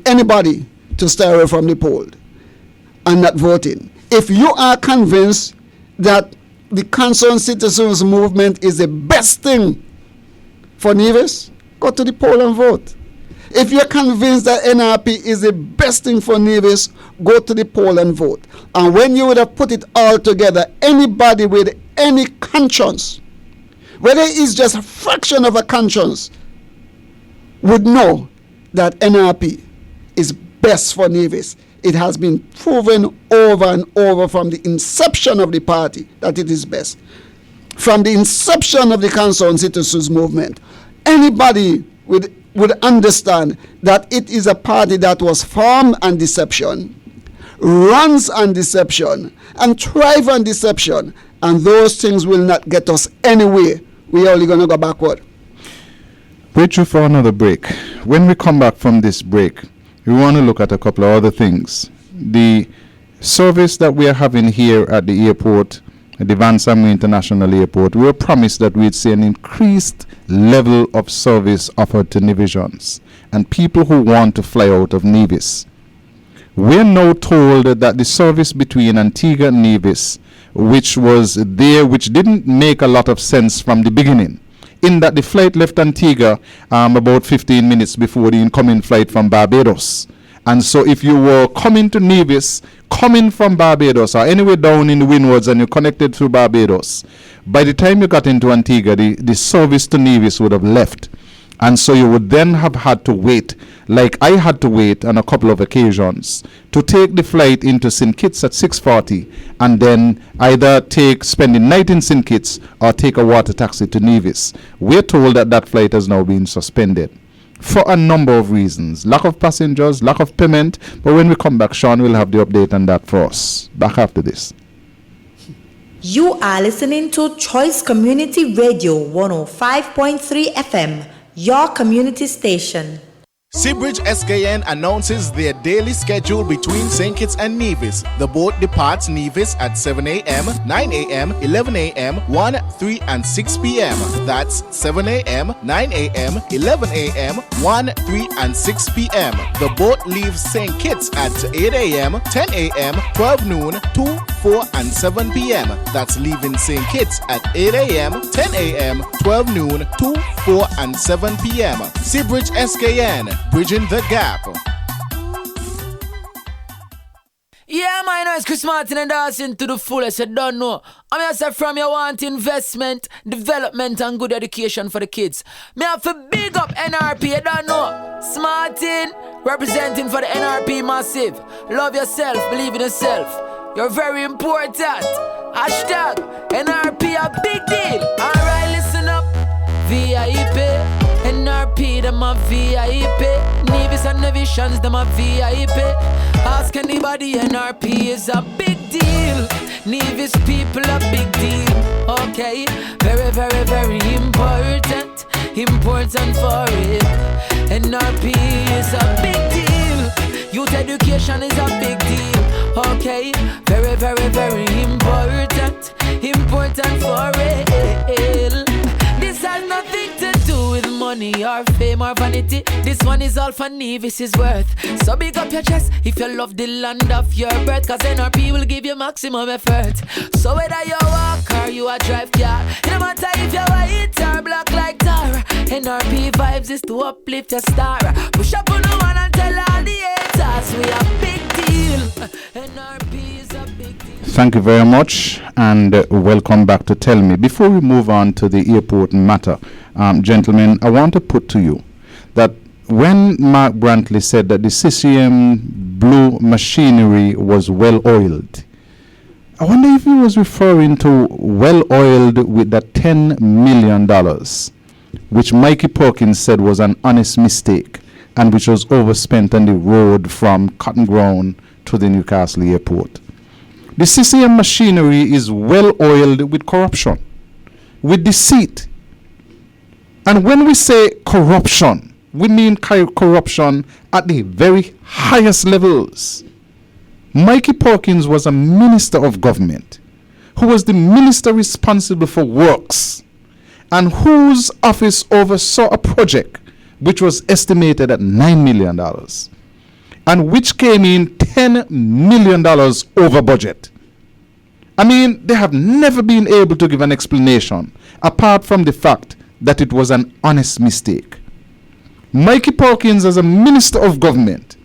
anybody to stay away from the poll and not voting. If you are convinced that the concerned citizens movement is the best thing for Nevis, go to the poll and vote. If you're convinced that NRP is the best thing for Nevis, go to the poll and vote. And when you would have put it all together, anybody with any conscience, whether it's just a fraction of a conscience, would know that NRP is best for Nevis. It has been proven over and over from the inception of the party that it is best. From the inception of the concerned citizens movement, anybody would understand that it is a party that was formed on deception, runs on deception, and thrive on deception. And those things will not get us anywhere. We're only going to go backward. Wait for another break. When we come back from this break, we want to look at a couple of other things. The service that we are having here at the airport, at the Van Samuel International Airport, we were promised that we'd see an increased level of service offered to Nevisians and people who want to fly out of Nevis. We're now told that the service between Antigua and Nevis, which was there, which didn't make a lot of sense from the beginning, in that the flight left Antigua about 15 minutes before the incoming flight from Barbados. And so if you were coming to Nevis, coming from Barbados or anywhere down in the windwards and you connected through Barbados, by the time you got into Antigua, the service to Nevis would have left. And so you would then have had to wait, like I had to wait on a couple of occasions, to take the flight into St. Kitts at 6:40 and then either spend the night in St. Kitts or take a water taxi to Nevis. We're told that that flight has now been suspended for a number of reasons. Lack of passengers, lack of payment. But when we come back, Sean will have the update on that for us. Back after this. You are listening to Choice Community Radio 105.3 FM. Your community station. Seabridge SKN announces their daily schedule between St. Kitts and Nevis. The boat departs Nevis at 7 a.m., 9 a.m., 11 a.m., 1, 3, and 6 p.m. That's 7 a.m., 9 a.m., 11 a.m., 1, 3, and 6 p.m. The boat leaves St. Kitts at 8 a.m., 10 a.m., 12 noon, 2, 4, and 7 p.m. That's leaving St. Kitts at 8 a.m., 10 a.m., 12 noon, 2, 4, and 7 p.m. Seabridge SKN, bridging the gap. Yeah, man, know it's Chris Martin and dancing to the fullest. You don't know. I mean, I say from you want investment, development, and good education for the kids. Me have to big up NRP. You don't know. Smartin representing for the NRP massive. Love yourself, believe in yourself. You're very important. Hashtag NRP a big deal. Alright, listen up. VIP, NRP, them a VIP. Nevis and Navisions, them a VIP. Ask anybody, NRP is a big deal. Nevis people a big deal. Okay, very, very, very important. Important for it. NRP is a big deal. Youth education is a big deal. Okay, very, very, very important. Important for it. This has nothing to do with money or fame or vanity. This one is all for Nevis' worth. So big up your chest if you love the land of your birth, cause NRP will give you maximum effort. So whether you walk or you a drive car, no matter if you're white or black like tar, NRP vibes is to uplift your star. Push up on the one and tell all the haters we a big deal. NRP is a big deal. Thank you very much, and welcome back to Tell Me. Before we move on to the airport matter, gentlemen, I want to put to you that when Mark Brantley said that the CCM blue machinery was well-oiled, I wonder if he was referring to well-oiled with that $10 million, which Mikey Perkins said was an honest mistake and which was overspent on the road from Cotton Ground to the Newcastle airport. The CCM machinery is well-oiled with corruption, with deceit. And when we say corruption, we mean corruption at the very highest levels. Mikey Perkins was a minister of government who was the minister responsible for works and whose office oversaw a project which was estimated at $9 million. And which came in $10 million over budget. I mean, they have never been able to give an explanation apart from the fact that it was an honest mistake. Mikey Perkins, as a minister of government,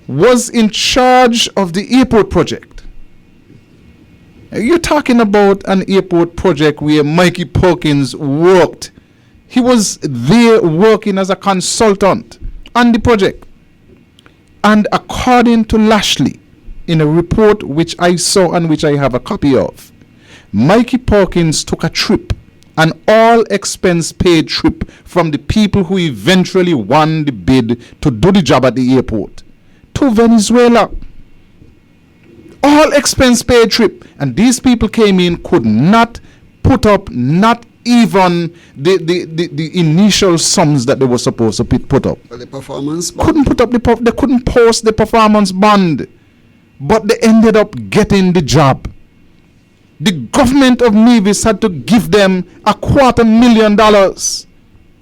was in charge of the airport project. You're talking about an airport project where Mikey Perkins worked. He was there working as a consultant on the project. And according to Lashley, in a report which I saw and which I have a copy of, Mikey Perkins took a trip, an all-expense-paid trip from the people who eventually won the bid to do the job at the airport, to Venezuela. All-expense-paid trip. And these people came in, could not put up not even the initial sums that they were supposed to put up. The performance bond. Couldn't put up they couldn't post the performance bond, but they ended up getting the job. The government of Nevis had to give them $250,000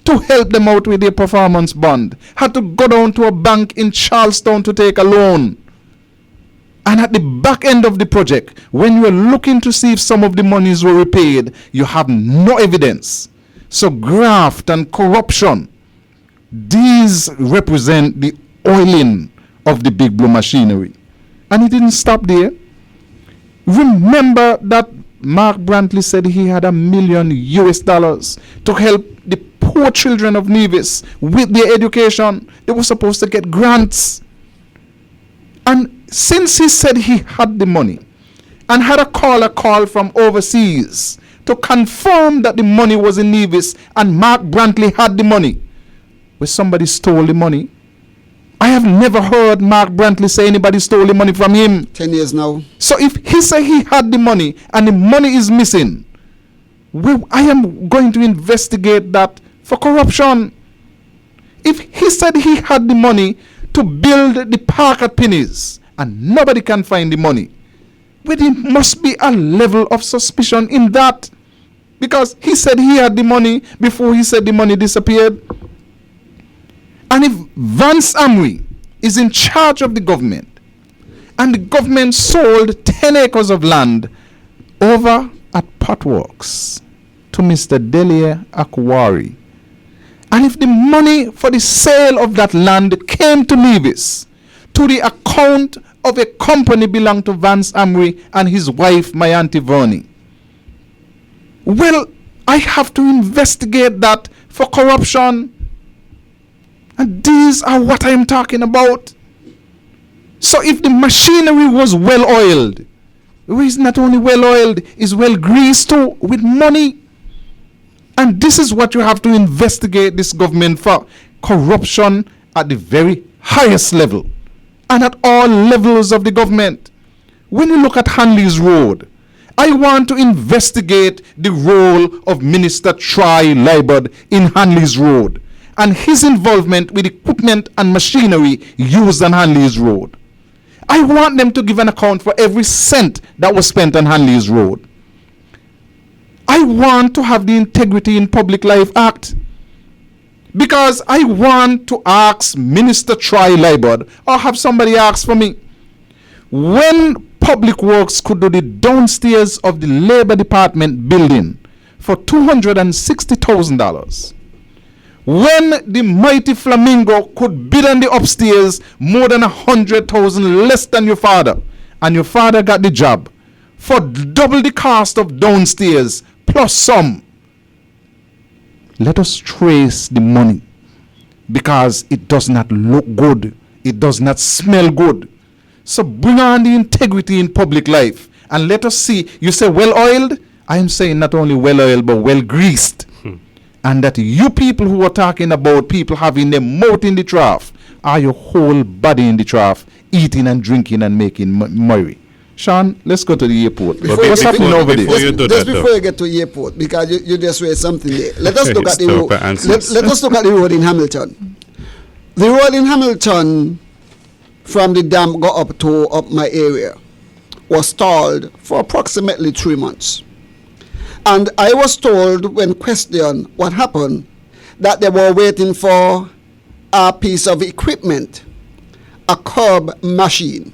to help them out with their performance bond. Had to go down to a bank in Charlestown to take a loan. And at the back end of the project, when you are looking to see if some of the monies were repaid, you have no evidence. So graft and corruption, these represent the oiling of the big blue machinery. And it didn't stop there. Remember that Mark Brantley said he had $1 million to help the poor children of Nevis with their education. They were supposed to get grants. And since he said he had the money and had a call from overseas to confirm that the money was in Nevis and Mark Brantley had the money, where somebody stole the money. I have never heard Mark Brantley say anybody stole the money from him. 10 years now. So if he said he had the money and the money is missing, I am going to investigate that for corruption. If he said he had the money to build the park at Pennies and nobody can find the money, well, there must be a level of suspicion in that, because he said he had the money before he said the money disappeared. And if Vance Amri is in charge of the government and the government sold 10 acres of land over at Potworks to Mr. Delia Akwari, and if the money for the sale of that land came to Nevis, to the account of a company belonged to Vance Amri and his wife, my Auntie Verney. Well, I have to investigate that for corruption. And these are what I'm talking about. So if the machinery was well oiled, it is not only well oiled, it's well greased too with money. And this is what you have to investigate this government for. Corruption at the very highest level and at all levels of the government. When you look at Hanley's Road, I want to investigate the role of Minister Troy Libod in Hanley's Road and his involvement with equipment and machinery used on Hanley's Road. I want them to give an account for every cent that was spent on Hanley's Road. I want to have the Integrity in Public Life Act, because I want to ask Minister Troy Libod, or have somebody ask for me, when Public Works could do the downstairs of the Labor Department building for $260,000, when the mighty Flamingo could bid on the upstairs more than 100,000 less than your father, and your father got the job for double the cost of downstairs plus some. Let us trace the money, because it does not look good, it does not smell good. So bring on the integrity in public life and let us see. You say well oiled, I am saying not only well oiled but well greased. And that you people who are talking about people having their mouth in the trough are your whole body in the trough, eating and drinking and making merry. Sean, let's go to the airport. What's happening over there? Just before you get to the airport, because you just read something there. Let us look at the road. Let us look at the road in Hamilton. The road in Hamilton, from the dam go up to my area, was stalled for approximately 3 months. And I was told, when questioned what happened, that they were waiting for a piece of equipment, a curb machine.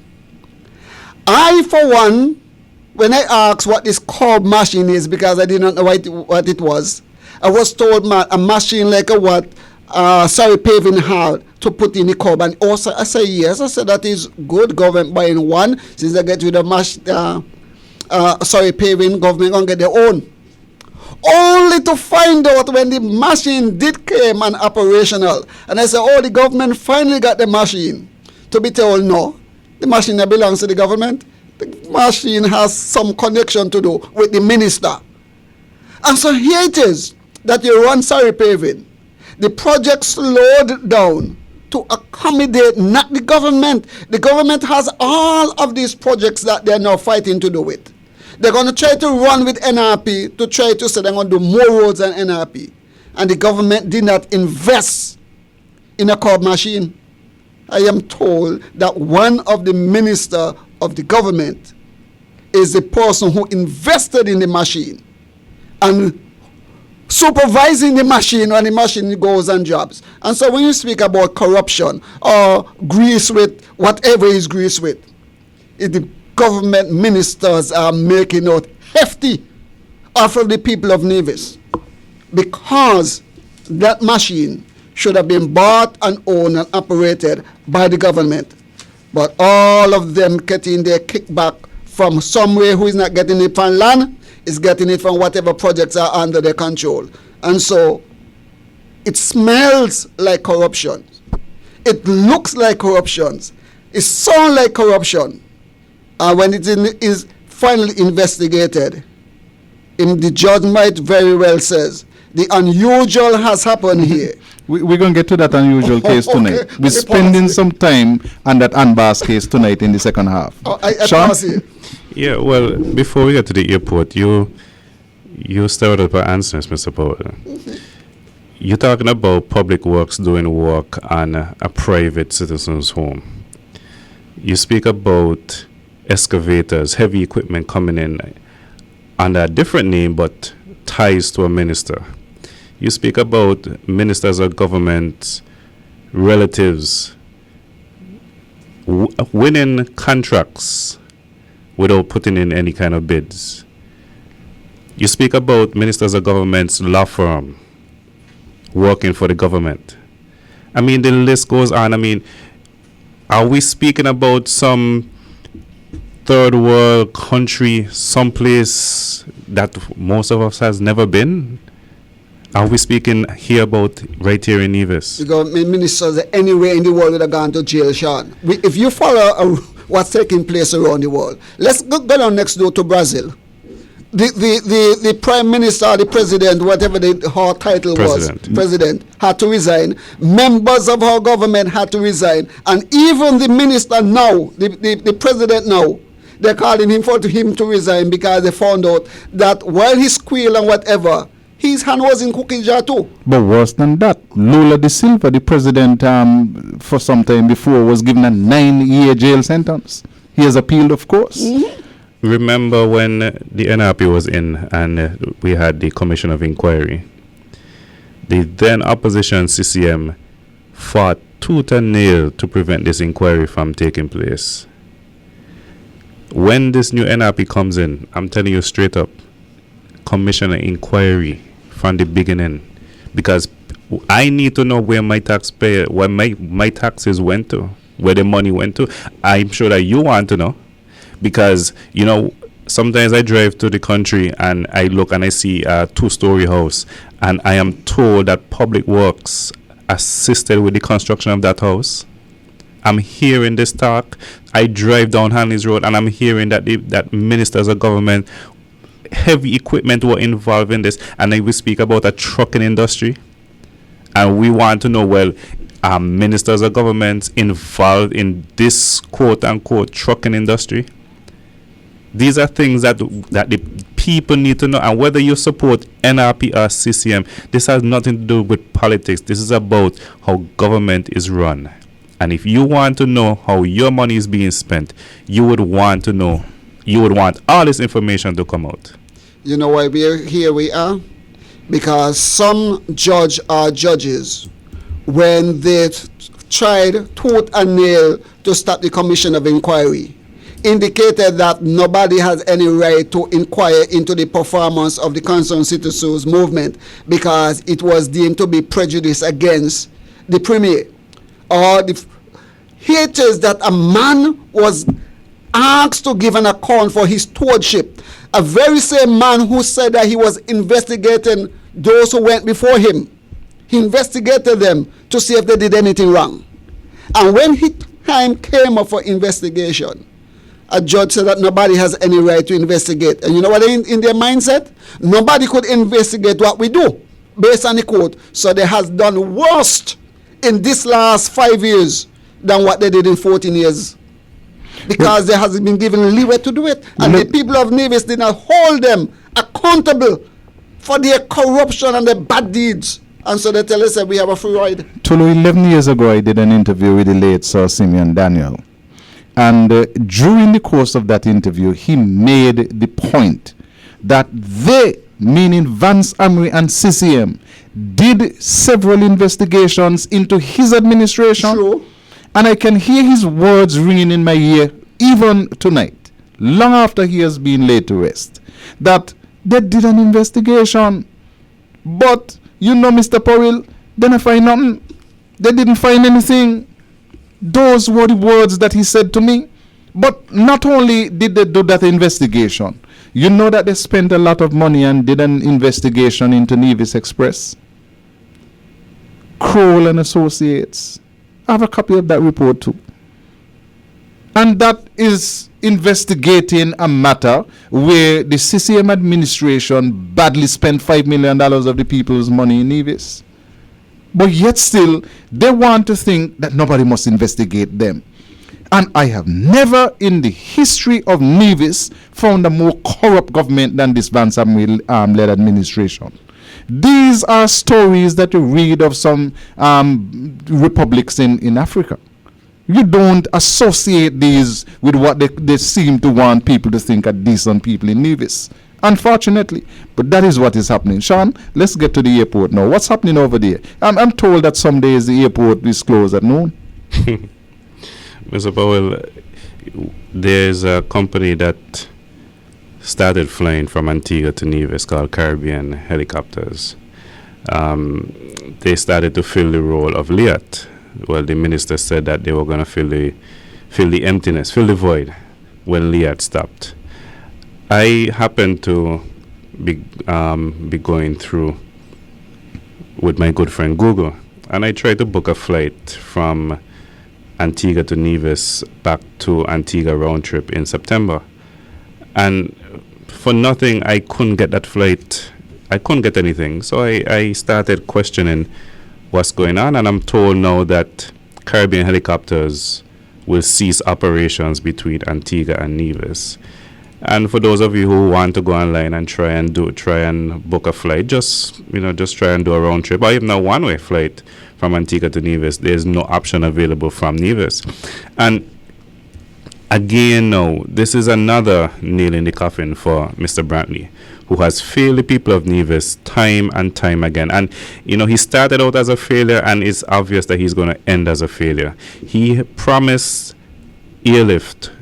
I, for one, when I asked what this curb machine is, because I did not know what it was, I was told a machine like a what paving hard to put in the curb. And also I say yes. I said that is good, government buying one. Since I get rid of paving, government gonna get their own. Only to find out when the machine did came and operational, and I said, oh, the government finally got the machine. To be told, no, the machine that belongs to the government. The machine has some connection to do with the minister. And so here it is that you run paving. The project slowed down to accommodate not the government. The government has all of these projects that they're now fighting to do with. They're going to try to run with NRP to try to say they're going to do more roads than NRP. And the government did not invest in a curb machine. I am told that one of the minister of the government is the person who invested in the machine and supervising the machine when the machine goes and jobs. And so when you speak about corruption or grease with whatever is grease with, the government ministers are making out hefty off of the people of Nevis, because that machine should have been bought and owned and operated by the government. But all of them getting their kickback from somewhere who is not getting it from land, is getting it from whatever projects are under their control. And so it smells like corruption. It looks like corruption. It sounds like corruption. And when it is finally investigated, the judge might very well says, the unusual has happened here. We're going to get to that unusual case tonight. Okay. We're spending some time on that Anbas case tonight in the second half. Sean? Yeah, well, before we get to the airport, you started up answers, Mr. Powell. You're talking about Public Works doing work on a private citizen's home. You speak about excavators, heavy equipment coming in under a different name but ties to a minister. You speak about ministers of government, relatives, winning contracts without putting in any kind of bids. You speak about ministers of government's law firm working for the government. I mean, the list goes on. I mean, are we speaking about some third world country, someplace that most of us has never been? Are we speaking here about right here in Nevis? The government ministers anywhere in the world would have gone to jail, Sean. If you follow what's taking place around the world, let's go down next door to Brazil. The prime minister, the president, whatever her title was, president, had to resign. Members of our government had to resign, and even the minister now, the president now, they're calling him for him to resign because they found out that while he squealed and whatever, his hand was in cooking jar too. But worse than that, Lula da Silva, the president, for some time before, was given a 9-year jail sentence. He has appealed, of course. Mm-hmm. Remember when the NRP was in and we had the Commission of Inquiry? The then opposition CCM fought tooth and nail to prevent this inquiry from taking place. When this new NRP comes in, I'm telling you straight up, Commission of Inquiry from the beginning, because I need to know where my taxpayer, where my taxes went to, where the money went to. I'm sure that you want to know. Because, you know, sometimes I drive to the country and I look and I see a 2-story house and I am told that Public Works assisted with the construction of that house. I'm hearing this talk. I drive down Hanley's Road and I'm hearing that that ministers of government, heavy equipment were involved in this. And then we speak about a trucking industry. And we want to know, well, are ministers of government involved in this quote-unquote trucking industry? These are things that the people need to know. And whether you support NRP or CCM, this has nothing to do with politics. This is about how government is run. And if you want to know how your money is being spent, you would want to know, you would want all this information to come out. You know why we are? Because some judge or judges, when they tried tooth and nail to stop the Commission of Inquiry, indicated that nobody has any right to inquire into the performance of the concerned citizens movement because it was deemed to be prejudice against the premier, or the haters that a man was asked to give an account for his stewardship, a very same man who said that he was investigating those who went before him. He investigated them to see if they did anything wrong. And when time came up for investigation, a judge said that nobody has any right to investigate. And you know what in their mindset? Nobody could investigate what we do based on the court. So they has done worse in this last 5 years than what they did in 14 years. Because there has been given leeway to do it. And the people of Nevis did not hold them accountable for their corruption and their bad deeds. And so they tell us that we have a free ride. Tulu, 11 years ago, I did an interview with the late Sir Simeon Daniel. And during the course of that interview, he made the point that they, meaning Vance Amri and CCM, did several investigations into his administration. True. And I can hear his words ringing in my ear even tonight, long after he has been laid to rest, that they did an investigation. But, you know, Mr. Powell, they didn't find nothing. They didn't find anything. Those were the words that he said to me. But not only did they do that investigation, you know that they spent a lot of money and did an investigation into Nevis Express. Kroll and Associates. I have a copy of that report too. And that is investigating a matter where the CCM administration badly spent $5 million of the people's money in Nevis. But yet still, they want to think that nobody must investigate them. And I have never in the history of Nevis found a more corrupt government than this Vance Amri-led administration. These are stories that you read of some republics in Africa. You don't associate these with what they seem to want people to think are decent people in Nevis. Unfortunately, but that is what is happening. Sean, let's get to the airport now. What's happening over there? I'm told that some days the airport is closed at noon. Mr. Powell, there's a company that started flying from Antigua to Nevis called Caribbean Helicopters. They started to fill the role of Liat. Well, the minister said that they were going to fill the emptiness, fill the void when Lee had stopped. I happened to be going through with my good friend Google, and I tried to book a flight from Antigua to Nevis back to Antigua round trip in September. And for nothing, I couldn't get that flight. I couldn't get anything. So I started questioning what's going on, and I'm told now that Caribbean helicopters will cease operations between Antigua and Nevis. And for those of you who want to go online and try and book a flight, just try and do a round trip, or even a one-way flight from Antigua to Nevis. There's no option available from Nevis. And again, now, this is another nail in the coffin for Mr. Brantley, who has failed the people of Nevis time and time again. And, he started out as a failure, and it's obvious that he's going to end as a failure. He promised airlift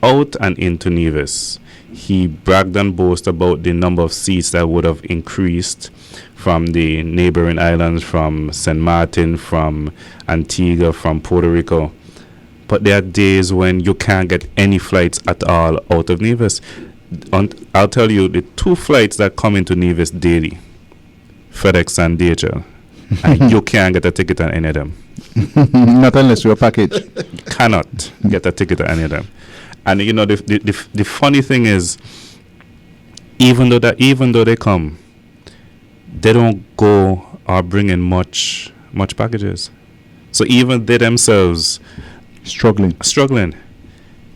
out and into Nevis. He bragged and boasted about the number of seats that would have increased from the neighboring islands, from St. Martin, from Antigua, from Puerto Rico. But there are days when you can't get any flights at all out of Nevis. I'll tell you, the 2 flights that come into Nevis daily, FedEx and DHL, and you can't get a ticket on any of them. Not unless you're a package. You cannot get a ticket on any of them. And the funny thing is, even though they come, they don't go or bring in much packages. So even they themselves struggling.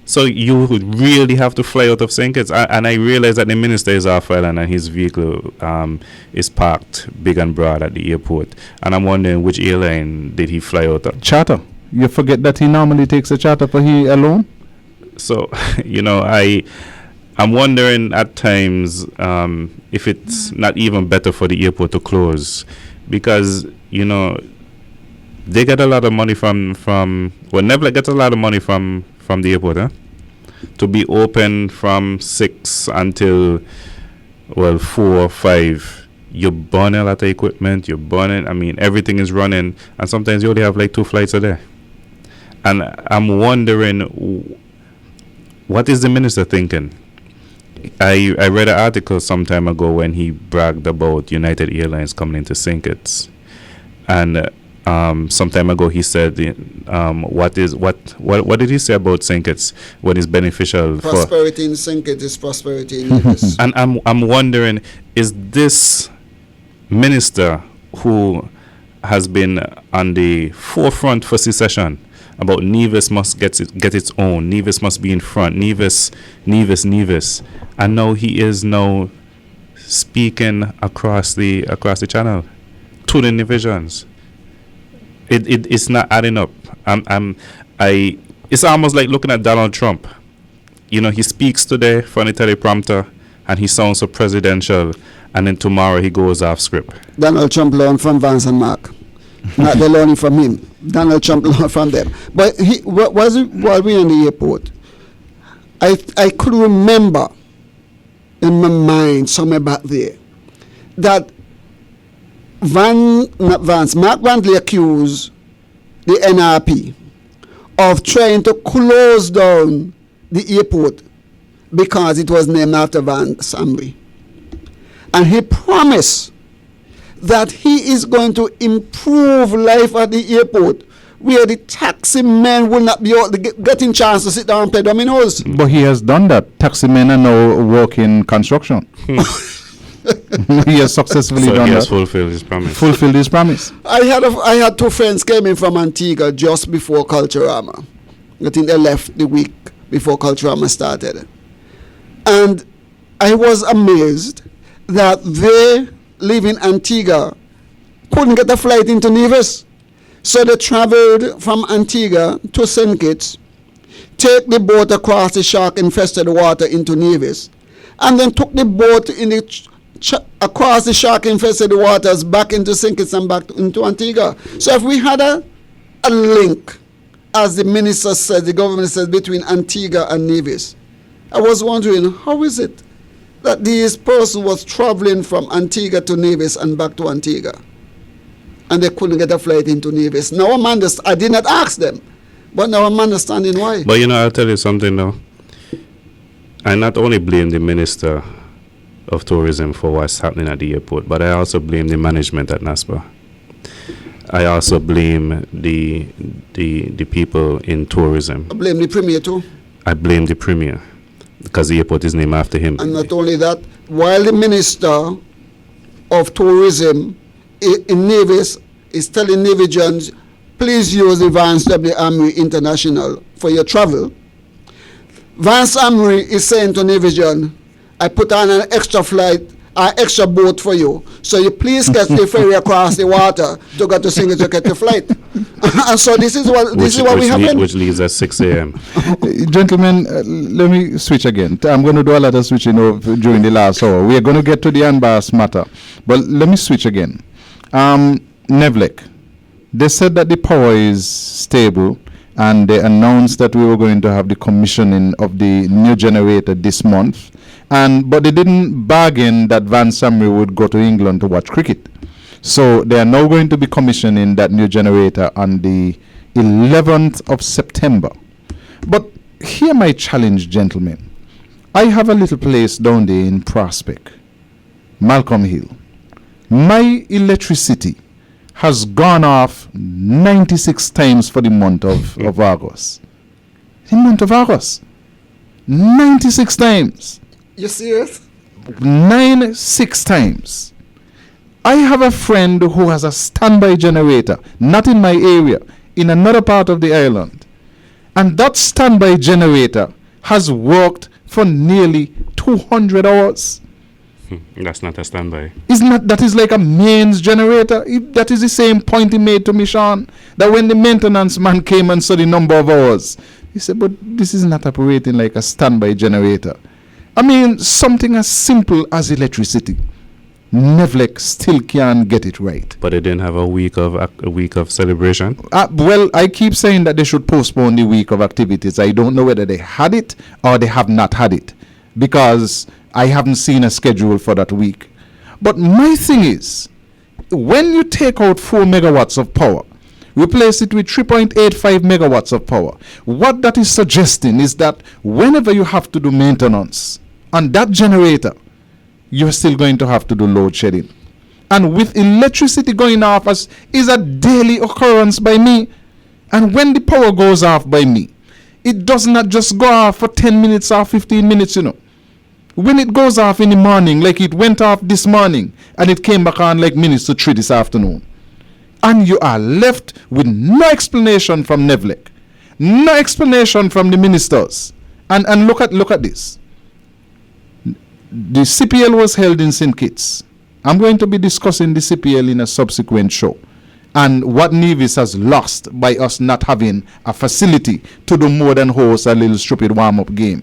So you would really have to fly out of St. Kitts. And I realize that the minister is off island and his vehicle is parked big and broad at the airport. And I'm wondering which airline did he fly out of? Charter. You forget that he normally takes a charter for he alone? So, I'm wondering at times if it's not even better for the airport to close, because, they get a lot of money Nebula gets a lot of money from the airport, to be open from 6 until, 4 or 5. You're burning a lot of equipment, everything is running, and sometimes you only have like 2 flights a day. And I'm wondering, what is the minister thinking? I read an article some time ago when he bragged about United Airlines coming into St. Kitts, and some time ago he said, what did he say about St. Kitts? What is beneficial prosperity in St. Kitts is prosperity in Nevis. And I'm wondering, is this minister who has been on the forefront for secession about Nevis must get its own, Nevis must be in front, Nevis, and now he is now speaking across the channel to the divisions. It's not adding up. It's almost like looking at Donald Trump. He speaks today for the teleprompter and he sounds so presidential, and then tomorrow he goes off script. Donald Trump learned from Vance and Mark. Not they learning from him. Donald Trump learned from them. But while we were in the airport, I could remember in my mind somewhere back there that Mark Brantley accused the NRP of trying to close down the airport because it was named after Vance Amry. And he promised that he is going to improve life at the airport, where the taxi men will not be getting chance to sit down and play dominoes. But he has done that. Taxi men are now working construction. He has successfully done that. So he has fulfilled his promise. I had 2 friends came in from Antigua just before Culturama. I think they left the week before Culturama started. And I was amazed that they live in Antigua couldn't get a flight into Nevis. So they traveled from Antigua to St. Kitts, take the boat across the shark-infested water into Nevis, and then took the boat across the shark-infested waters back into St. Kitts and back into Antigua. So if we had a link, as the minister said, the government said, between Antigua and Nevis, I was wondering, how is it that this person was traveling from Antigua to Nevis and back to Antigua, and they couldn't get a flight into Nevis? Now I did not ask them, but now I'm understanding why. But I'll tell you something now. I not only blame the Minister of Tourism for what's happening at the airport, but I also blame the management at NASPA. I also blame the people in tourism. I blame the Premier too. I blame the Premier because the airport is named after him. And not only that, while the Minister of Tourism in Nevis is telling Navigians, please use the Vance W. Amri International for your travel, Vance Amri is saying to Navigian, I put on an extra flight, an extra boat for you, so you please get the ferry across the water to go to Singapore to get the flight. And so this is what we have. Which leaves at 6 a.m. Gentlemen, let me switch again. I'm going to do a lot of switching during the last hour. We are going to get to the unbiased matter, but let me switch again. Nevlec, they said that the power is stable, and they announced that we were going to have the commissioning of the new generator this month. But they didn't bargain that Van Samri would go to England to watch cricket. So they are now going to be commissioning that new generator on the 11th of September. But here my challenge, gentlemen. I have a little place down there in Prospect, Malcolm Hill. My electricity has gone off 96 times for the month of August. The month of August. 96 times. You serious? 96 times. I have a friend who has a standby generator, not in my area, in another part of the island. And that standby generator has worked for nearly 200 hours. That's not a standby. That is like a mains generator. That is the same point he made to me, Sean, that when the maintenance man came and saw the number of hours, he said, but this is not operating like a standby generator. I mean, something as simple as electricity. Nevlec still can't get it right. But they didn't have a week of celebration. Well, I keep saying that they should postpone the week of activities. I don't know whether they had it or they have not had it, because I haven't seen a schedule for that week. But my thing is, when you take out 4 megawatts of power, replace it with 3.85 megawatts of power, what that is suggesting is that whenever you have to do maintenance on that generator, you're still going to have to do load shedding. And with electricity going off is a daily occurrence by me. And when the power goes off by me, it does not just go off for 10 minutes or 15 minutes, When it goes off in the morning, like it went off this morning, and it came back on like minutes to 3 this afternoon, and you are left with no explanation from Nevlec, no explanation from the ministers. And look at this. The CPL was held in St. Kitts. I'm going to be discussing the CPL in a subsequent show, and what Nevis has lost by us not having a facility to do more than host a little stupid warm-up game.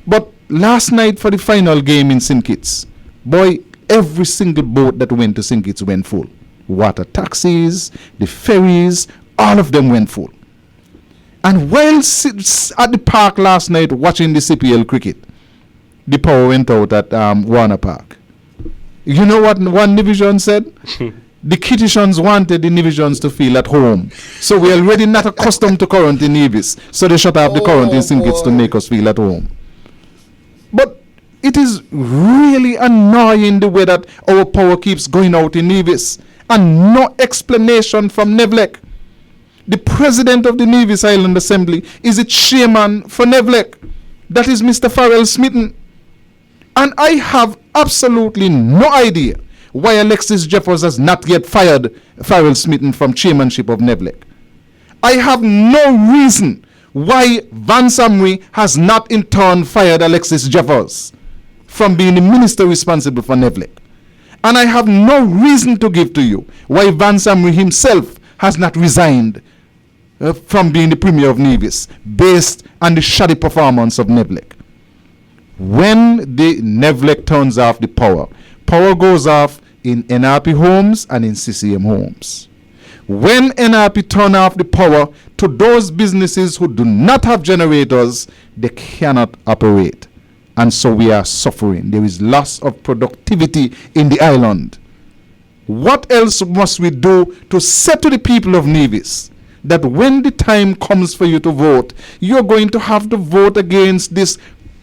But last night for the final game in St. Kitts, boy, every single boat that went to St. Kitts went full. Water taxis, the ferries, all of them went full. And while at the park last night watching the CPL cricket, the power went out at Warner Park. You know what one division said? The Kittitians wanted the Nevisians to feel at home. So we're already not accustomed to current in Nevis. So they shut off the current in St. Kitts to make us feel at home. But it is really annoying the way that our power keeps going out in Nevis and no explanation from Nevlec. The president of the Nevis Island Assembly is the chairman for Nevlec. That is Mr. Farrell Smitten. And I have absolutely no idea why Alexis Jeffers has not yet fired Farrell Smitten from chairmanship of Nevlec. I have no reason why Van Samri has not in turn fired Alexis Jeffers from being the minister responsible for Nevlec. And I have no reason to give to you why Van Samri himself has not resigned from being the premier of Nevis based on the shoddy performance of Nevlec. When the Nevlec turns off the power goes off in NRP homes and in CCM homes. When NRP turn off the power to those businesses who do not have generators, they cannot operate. And so we are suffering. There is loss of productivity in the island. What else must we do to say to the people of Nevis that when the time comes for you to vote, you're going to have to vote against this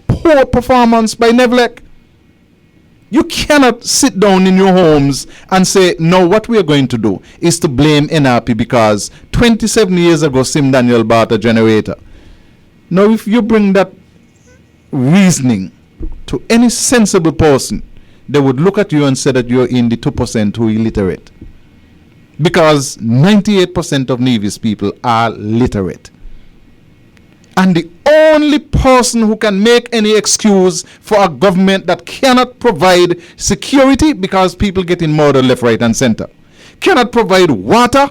poor poor performance by Nevlec. You cannot sit down in your homes and say, no, what we are going to do is to blame NRP because 27 years ago, Sim Daniel bought a generator. Now, if you bring that reasoning to any sensible person, they would look at you and say that you're in the 2% who are illiterate. Because 98% of Nevis people are literate. And the only person who can make any excuse for a government that cannot provide security because people getting murdered left, right, and center, cannot provide water,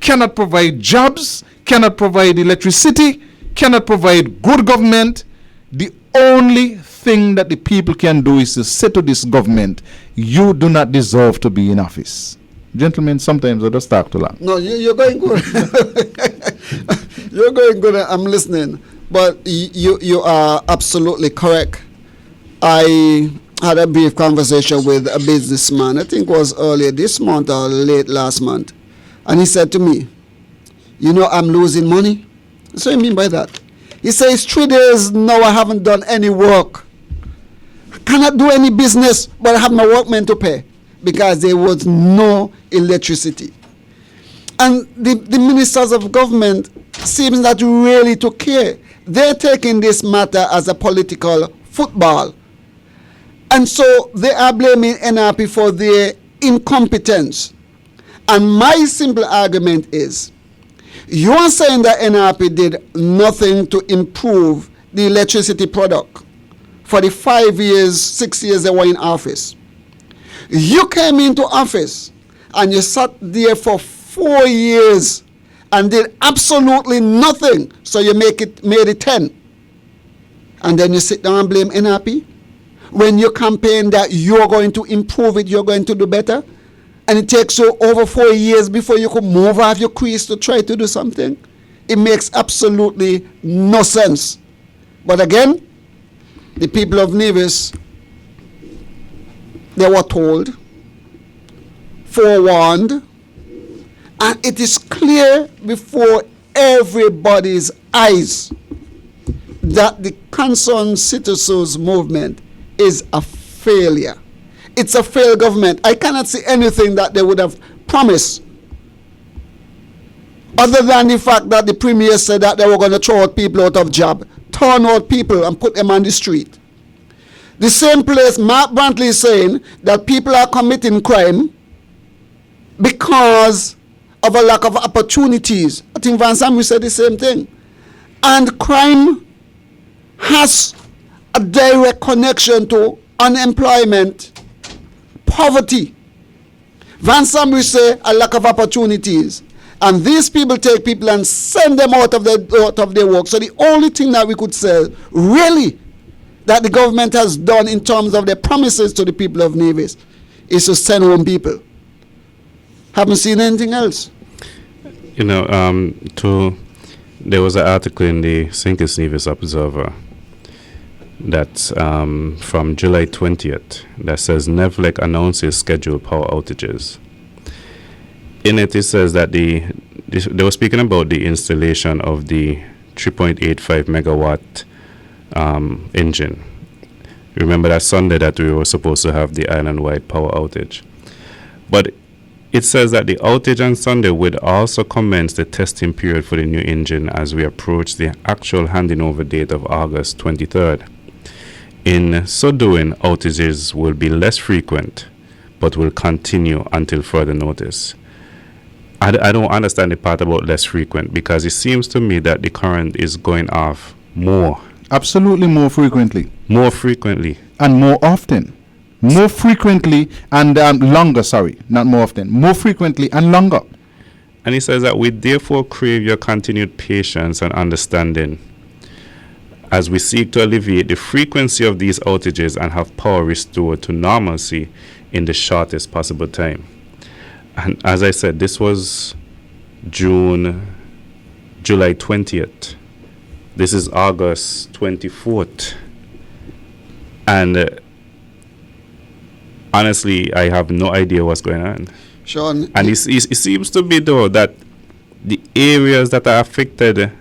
cannot provide jobs, cannot provide electricity, cannot provide good government, the only thing that the people can do is to say to this government, you do not deserve to be in office. Gentlemen, sometimes I just talk too long. No, you're going good. You're going good. I'm listening. But you are absolutely correct. I had a brief conversation with a businessman, I think it was earlier this month or late last month. And he said to me, you know, I'm losing money. So what do you mean by that? He says, 3 days now I haven't done any work. I cannot do any business, but I have my workmen to pay because there was no electricity. And the ministers of government seems not really to care. They're taking this matter as a political football. And so they are blaming NRP for their incompetence. And my simple argument is, you are saying that NRP did nothing to improve the electricity product for the 5 years, 6 years they were in office. You came into office and you sat there for 4 years and did absolutely nothing, so you made it 10. And then you sit down and blame NRP? When you campaign that you're going to improve it, you're going to do better, and it takes you over 4 years before you could move off your crease to try to do something? It makes absolutely no sense. But again, the people of Nevis, they were told, forewarned, and it is clear before everybody's eyes that the concerned citizens movement is a failure. It's a failed government. I cannot see anything that they would have promised other than the fact that the premier said that they were going to throw out people out of job, turn out people and put them on the street. The same place Mark Brantley is saying that people are committing crime because of a lack of opportunities. I think Van Samuel said the same thing. And crime has a direct connection to unemployment, poverty. Van Samuel say a lack of opportunities. And these people take people and send them out of their work. So the only thing that we could say, really, that the government has done in terms of their promises to the people of Nevis is to send home people. Haven't seen anything else. You know, there was an article in the St. Kitts Nevis Observer that's from July 20th that says Nevlec announces scheduled power outages. In it, it says that they were speaking about the installation of the 3.85 megawatt engine. Remember that Sunday that we were supposed to have the island-wide power outage. But it says that the outage on Sunday would also commence the testing period for the new engine as we approach the actual handing over date of August 23rd. In so doing, outages will be less frequent, but will continue until further notice. I don't understand the part about less frequent, because it seems to me that the current is going off more. Absolutely more frequently. More frequently. And more often. More frequently and longer, sorry, not more often. More frequently and longer. And he says that we therefore crave your continued patience and understanding as we seek to alleviate the frequency of these outages and have power restored to normalcy in the shortest possible time. And as I said, this was July 20th. This is August 24th. And honestly, I have no idea what's going on. Sean. And it seems to be, though, that the areas that are affected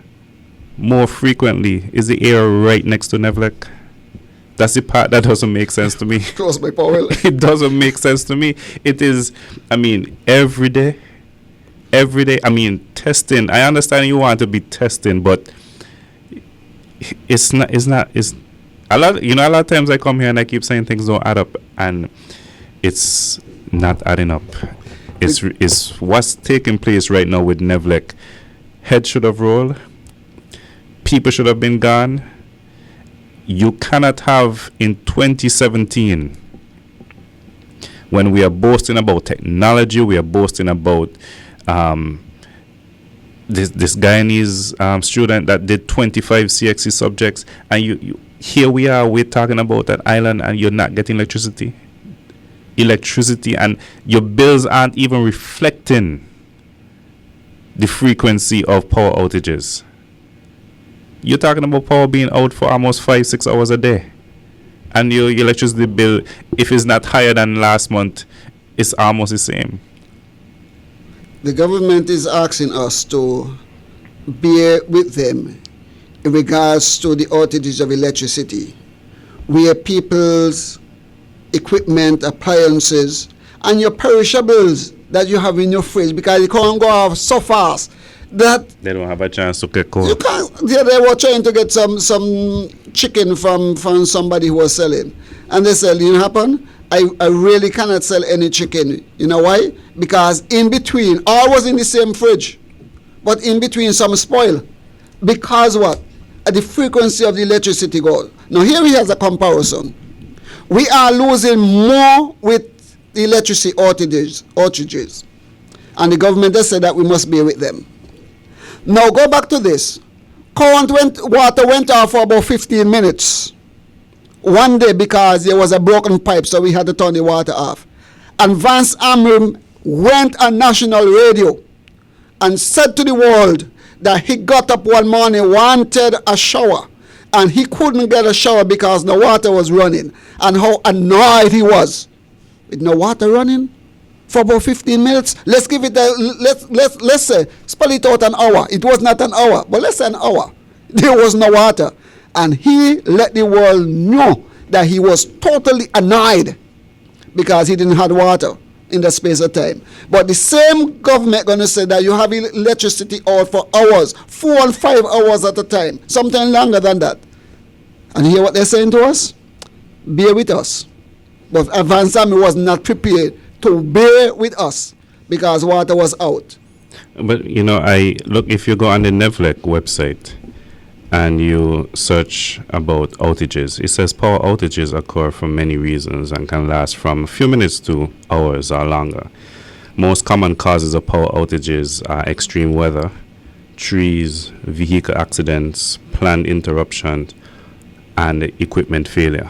more frequently is the area right next to Nevlec. That's the part that doesn't make sense to me. Close my Powell. It doesn't make sense to me. It is, I mean, every day, I mean, testing. I understand you want to be testing, but it's a lot, a lot of times I come here and I keep saying things don't add up, and it's not adding up. It's what's taking place right now with Nevlec. Head should have rolled. People should have been gone. You cannot have in 2017, when we are boasting about technology, we are boasting about this Guyanese student that did 25 CXC subjects, and you here we are, we're talking about that island, and you're not getting electricity, and your bills aren't even reflecting the frequency of power outages. You're talking about power being out for almost 5-6 hours a day, and your electricity bill, if it's not higher than last month, it's almost the same. The government is asking us to bear with them in regards to the outages of electricity, where people's equipment, appliances, and your perishables that you have in your fridge, because it can't go off so fast that they don't have a chance to get cold. You can't. They were trying to get some chicken from somebody who was selling, and they said, you know, happen. I really cannot sell any chicken. You know why? Because in between, all was in the same fridge, but in between some spoil. Because what? The frequency of the electricity goes. Now here he has a comparison. We are losing more with the electricity outages, and the government has said that we must be with them. Now go back to this. Water went off for about 15 minutes. One day because there was a broken pipe, so we had to turn the water off. And Vance Amrim went on national radio and said to the world that he got up one morning, wanted a shower, and he couldn't get a shower because the water was running, and how annoyed he was with no water running for about 15 minutes. Let's give it let's say spell it out an hour. It was not an hour, but let's say an hour. There was no water, and he let the world know that he was totally annoyed because he didn't have water in the space of time. But the same government going to say that you have electricity out for hours, 4 and 5 hours at a time, sometimes longer than that. And hear what they're saying to us? Bear with us. But Vance Amrim was not prepared to bear with us because water was out. But if you go on the Nevlec website and you search about outages, it says power outages occur for many reasons and can last from a few minutes to hours or longer. Most common causes of power outages are extreme weather, trees, vehicle accidents, planned interruptions, and equipment failure.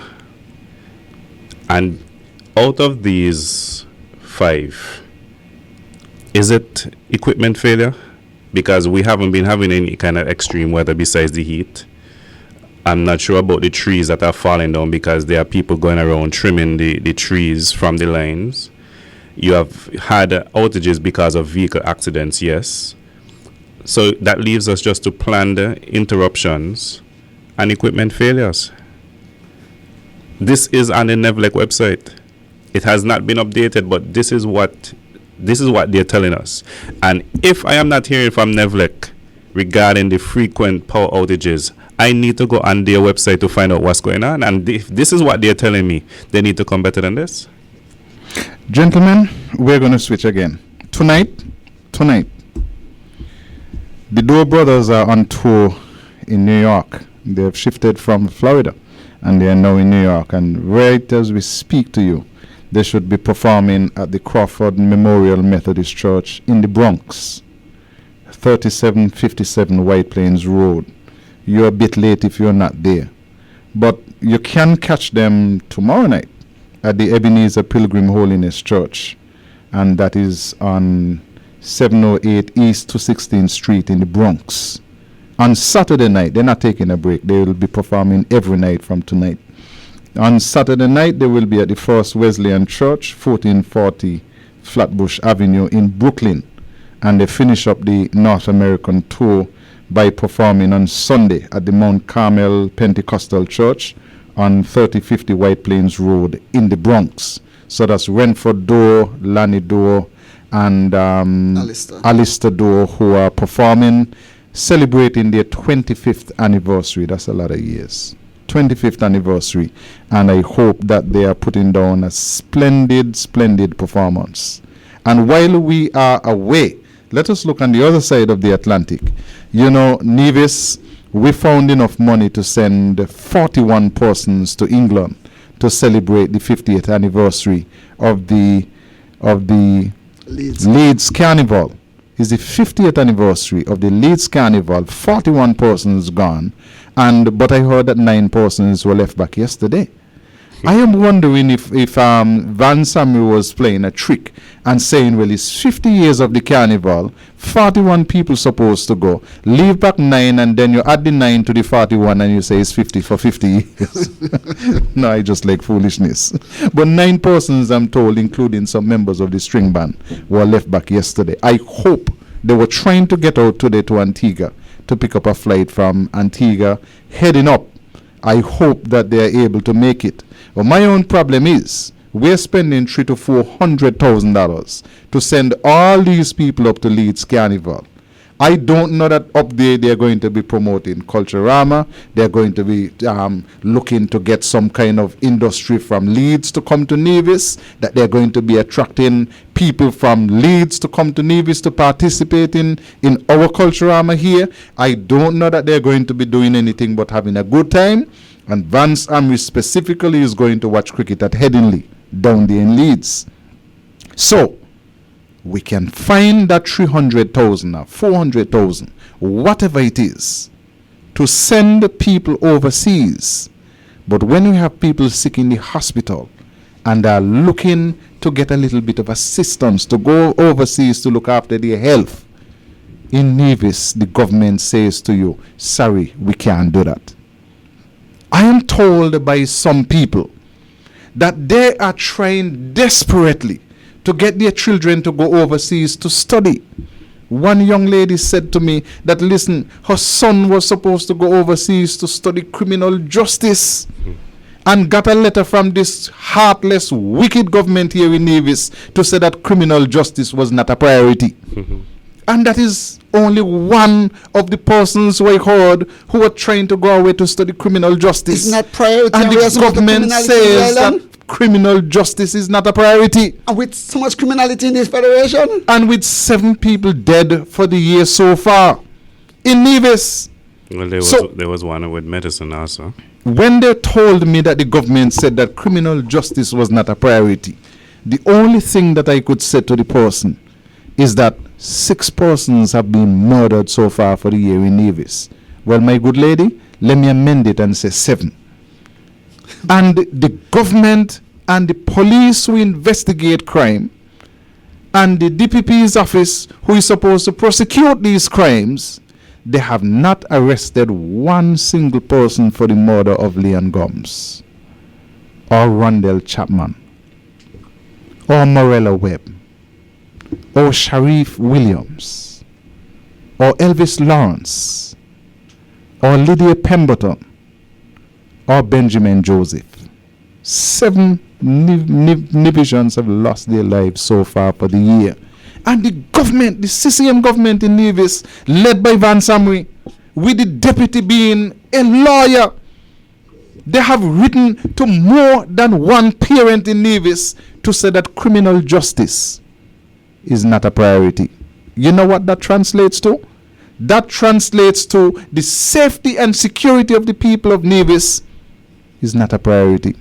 And out of these 5, is it equipment failure? Because we haven't been having any kind of extreme weather besides the heat. I'm not sure about the trees that are falling down because there are people going around trimming the trees from the lines. You have had outages because of vehicle accidents, yes. So that leaves us just to plan the interruptions and equipment failures. This is on the Nevlec website. It has not been updated, but this is what they're telling us. And if I am not hearing from Nevlec regarding the frequent power outages, I need to go on their website to find out what's going on. And if this is what they're telling me, they need to come better than this. Gentlemen, we're going to switch again. Tonight, the Doe brothers are on tour in New York. They have shifted from Florida, and they are now in New York. And right as we speak to you, they should be performing at the Crawford Memorial Methodist Church in the Bronx, 3757 White Plains Road. You're a bit late if you're not there. But you can catch them tomorrow night at the Ebenezer Pilgrim Holiness Church, and that is on 708 East 216th Street in the Bronx. On Saturday night, they're not taking a break. They will be performing every night from tonight. On Saturday night, they will be at the First Wesleyan Church, 1440 Flatbush Avenue in Brooklyn. And they finish up the North American tour by performing on Sunday at the Mount Carmel Pentecostal Church on 3050 White Plains Road in the Bronx. So that's Renford Door, Lanny Door, and Alistair Door, who are performing, celebrating their 25th anniversary. That's a lot of years. 25th anniversary. And I hope that they are putting down a splendid, splendid performance. And while we are away, let us look on the other side of the Atlantic. You know, Nevis, we found enough money to send 41 persons to England to celebrate the 50th anniversary of the Leeds Carnival. It's the 50th anniversary of the Leeds Carnival. 41 persons gone, but I heard that 9 persons were left back yesterday. I am wondering if Van Samuel was playing a trick and saying, well, it's 50 years of the carnival, 41 people supposed to go, leave back 9, and then you add the 9 to the 41 and you say it's 50 for 50 years. No, I just like foolishness. But 9 persons, I'm told, including some members of the string band, were left back yesterday. I hope they were trying to get out today to Antigua to pick up a flight from Antigua, heading up. I hope that they are able to make it. But my own problem is we're spending $300,000 to $400,000 to send all these people up to Leeds Carnival. I don't know that up there they're going to be promoting Culturama. They're going to be looking to get some kind of industry from Leeds to come to Nevis, that they're going to be attracting people from Leeds to come to Nevis to participate in our Culturama here. I don't know that they're going to be doing anything but having a good time. And Vance Amry specifically is going to watch cricket at Headingley down there in Leeds. So we can find that 300,000 or 400,000, whatever it is, to send people overseas. But when we have people sick in the hospital and are looking to get a little bit of assistance to go overseas to look after their health, in Nevis, the government says to you, sorry, we can't do that. I am told by some people that they are trying desperately to get their children to go overseas to study. One young lady said to me that, listen, her son was supposed to go overseas to study criminal justice and got a letter from this heartless, wicked government here in Nevis to say that criminal justice was not a priority. And that is only one of the persons who I heard who were trying to go away to study criminal justice. It's not priority. And the government says that criminal justice is not a priority. And with so much criminality in this federation. And with 7 people dead for the year so far in Nevis. Well, there was one with medicine also. When they told me that the government said that criminal justice was not a priority, the only thing that I could say to the person is that 6 persons have been murdered so far for the year in Nevis. Well, my good lady, let me amend it and say 7. And the government and the police who investigate crime and the DPP's office who is supposed to prosecute these crimes, they have not arrested one single person for the murder of Leon Gomes or Rondell Chapman or Morella Webb or Sharif Williams or Elvis Lawrence or Lydia Pemberton or Benjamin Joseph. 7 Nevisians have lost their lives so far for the year. And the government, the CCM government in Nevis, led by Van Samri, with the deputy being a lawyer, they have written to more than one parent in Nevis to say that criminal justice is not a priority. You know what that translates to? That translates to the safety and security of the people of Nevis is not a priority.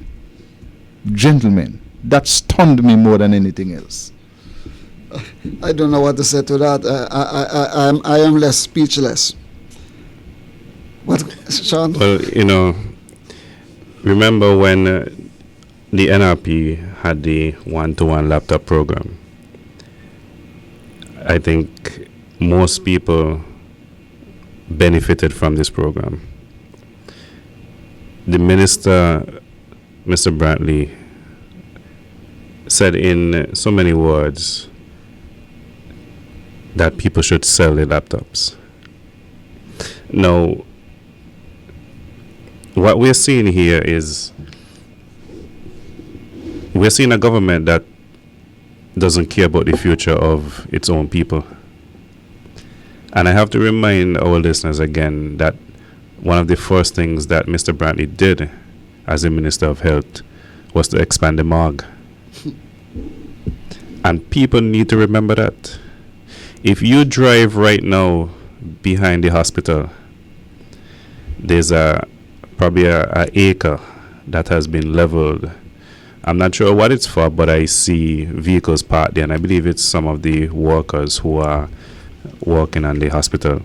Gentlemen, that stunned me more than anything else. I don't know what to say to that. I am less speechless. What, Sean? Well, remember when the NRP had the one-to-one laptop program? I think most people benefited from this program. The minister, Mr. Brantley, said in so many words that people should sell their laptops. Now, what we're seeing here is we're seeing a government that doesn't care about the future of its own people. And I have to remind our listeners again that one of the first things that Mr. Brantley did as the Minister of Health was to expand the morgue. And people need to remember that. If you drive right now behind the hospital, there's probably a acre that has been leveled. I'm not sure what it's for, but I see vehicles parked there, and I believe it's some of the workers who are working on the hospital.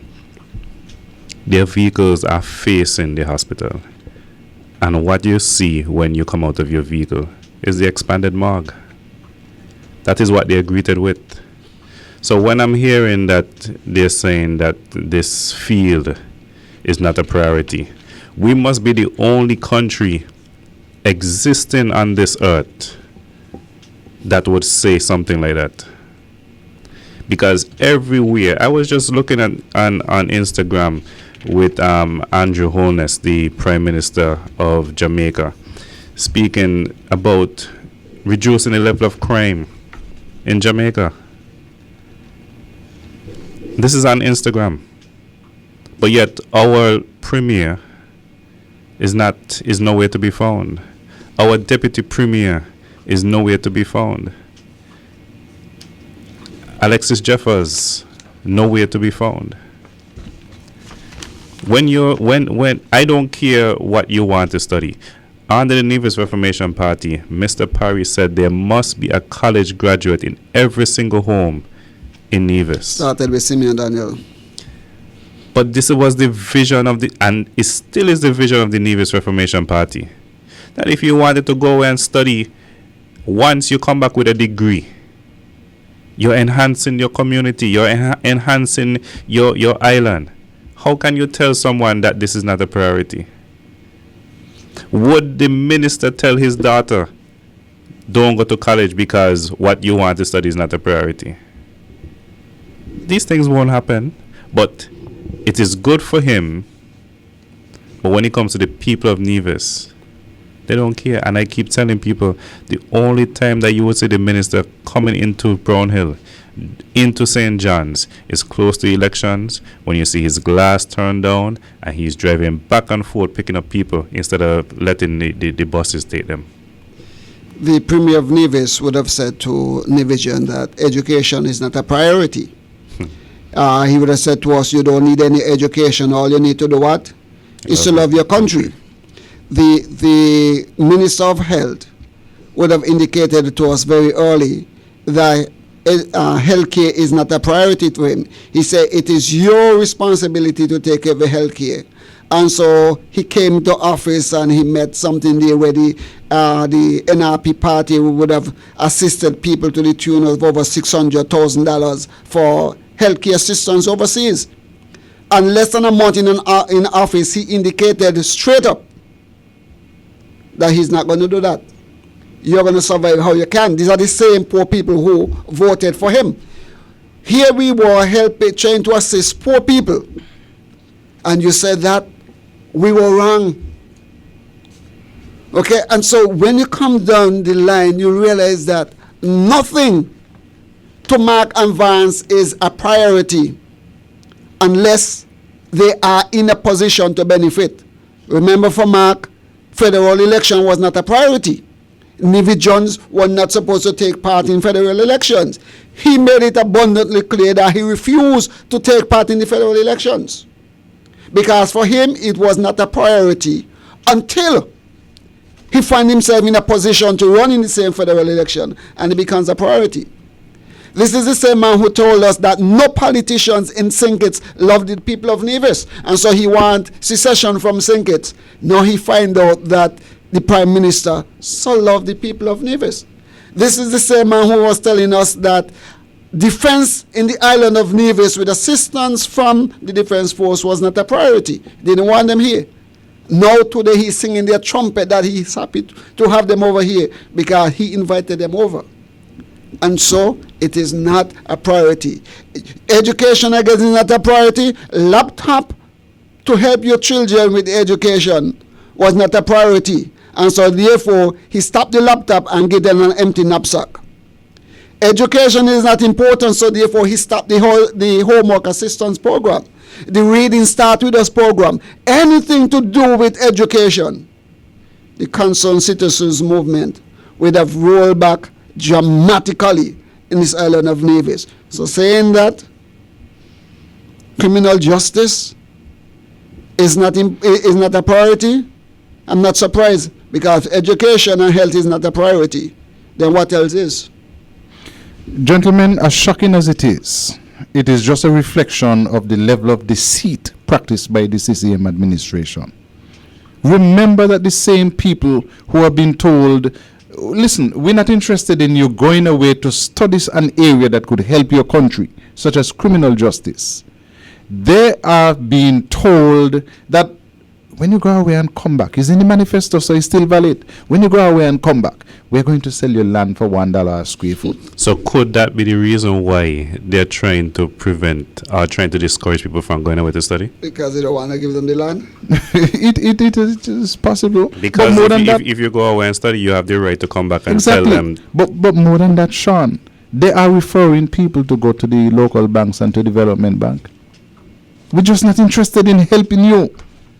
Their vehicles are facing the hospital, and what you see when you come out of your vehicle is the expanded morgue. That is what they're greeted with. So when I'm hearing that they're saying that this field is not a priority, we must be the only country existing on this earth that would say something like that. Because everywhere, I was just looking at on Instagram with Andrew Holness, the Prime Minister of Jamaica, speaking about reducing the level of crime in Jamaica. This is on Instagram. But yet our Premier is nowhere to be found. Our Deputy Premier is nowhere to be found. Alexis Jeffers, nowhere to be found. When I don't care what you want to study. Under the Nevis Reformation Party, Mr. Parry said there must be a college graduate in every single home in Nevis. Started with Simeon Daniel. But this was the vision of and it still is the vision of the Nevis Reformation Party. That if you wanted to go and study, once you come back with a degree, you're enhancing your community, you're enhancing your island. How can you tell someone that this is not a priority? Would the minister tell his daughter, don't go to college because what you want to study is not a priority? These things won't happen, but it is good for him. But when it comes to the people of Nevis, they don't care. And I keep telling people, the only time that you would see the minister coming into Brownhill, into St. John's, is close to elections, when you see his glass turned down and he's driving back and forth picking up people instead of letting the buses take them. The Premier of Nevis would have said to Nevisian that education is not a priority. He would have said to us, you don't need any education, all you need to do what? Is to love your country. The Minister of Health would have indicated to us very early that healthcare is not a priority to him. He said it is your responsibility to take care of the healthcare. And so he came to office and he met something there where the NRP party would have assisted people to the tune of over $600,000 for healthcare assistance overseas. And less than a month in office, he indicated straight up that he's not going to do that. You're going to survive how you can. These are the same poor people who voted for him. Here we were trying to assist poor people. And you said that we were wrong. Okay, and so when you come down the line, you realize that nothing to Mark and Vance is a priority unless they are in a position to benefit. Remember, for Mark, federal election was not a priority. Nevis Jones was not supposed to take part in federal elections. He made it abundantly clear that he refused to take part in the federal elections, because for him it was not a priority until he found himself in a position to run in the same federal election, and it becomes a priority. This is the same man who told us that no politicians in St. Kitts love the people of Nevis, and so he want secession from St. Kitts. Now he find out that the Prime Minister so loved the people of Nevis. This is the same man who was telling us that defense in the island of Nevis with assistance from the Defense Force was not a priority. Didn't want them here. Now today he's singing their trumpet that he's happy to have them over here because he invited them over. And so it is not a priority. Education, again, is not a priority. Laptop to help your children with education was not a priority. And so therefore, he stopped the laptop and gave them an empty knapsack. Education is not important, so therefore he stopped the homework assistance program, the Reading Start With Us program, anything to do with education. The Concerned Citizens Movement would have rolled back dramatically in this island of Nevis. So saying that criminal justice is not a priority, I'm not surprised, because education and health is not a priority. Then what else is? Gentlemen, as shocking as it is just a reflection of the level of deceit practiced by the CCM administration. Remember that the same people who have been told, listen, we're not interested in you going away to study an area that could help your country, such as criminal justice. They are being told that when you go away and come back, it's in the manifesto, so it's still valid. When you go away and come back, we're going to sell your land for $1 a square foot. So could that be the reason why they're trying to prevent or trying to discourage people from going away to study? Because they don't want to give them the land? it is possible. Because if you go away and study, you have the right to come back and exactly. tell them. But more than that, Sean, they are referring people to go to the local banks and to development bank. We're just not interested in helping you.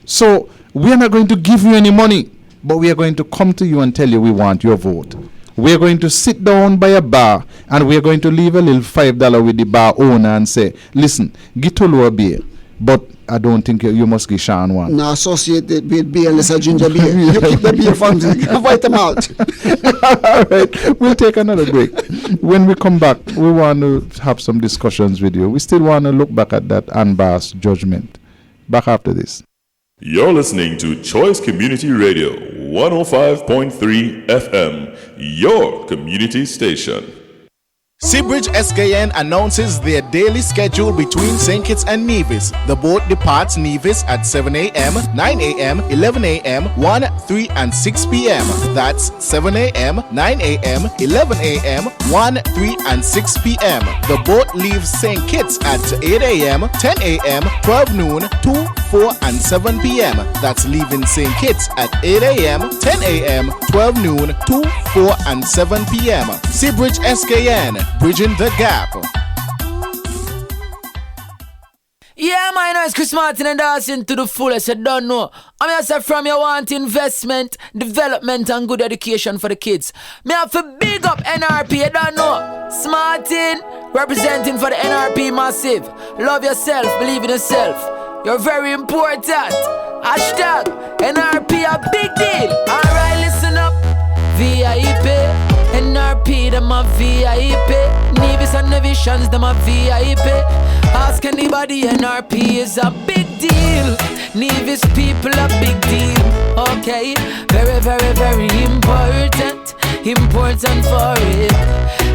So we are not going to give you any money, but we are going to come to you and tell you we want your vote. We are going to sit down by a bar and we are going to leave a little $5 with the bar owner and say, listen, get to lower beer, but I don't think you must give Sean one. No, associate it with beer unless a ginger beer. You keep the beer from invite them out. All right, we'll take another break. When we come back, we want to have some discussions with you. We still want to look back at that unbiased judgment. Back after this. You're listening to Choice Community Radio 105.3 FM, your community station. Seabridge SKN announces their daily schedule between St. Kitts and Nevis. The boat departs Nevis at 7 a.m., 9 a.m., 11 a.m., 1, 3, and 6 p.m. That's 7 a.m., 9 a.m., 11 a.m., 1, 3, and 6 p.m. The boat leaves St. Kitts at 8 a.m., 10 a.m., 12 noon, 2, 4, and 7 p.m. That's leaving St. Kitts at 8 a.m., 10 a.m., 12 noon, 2, 4, and 7 p.m. Seabridge SKN, bridging the gap. Yeah, my name is Chris Martin and dancing to the fullest. You don't know. I'm here say from you want investment, development, and good education for the kids. Me have to big up NRP. You don't know. Smartin representing for the NRP massive. Love yourself, believe in yourself. You're very important. Hashtag NRP a big deal. Alright, listen up. VIP. NRP, them a VIP. Nevis and Nevisions, them a VIP. Ask anybody, NRP is a big deal. Nevis people a big deal. Okay, very, very, very important. Important for it.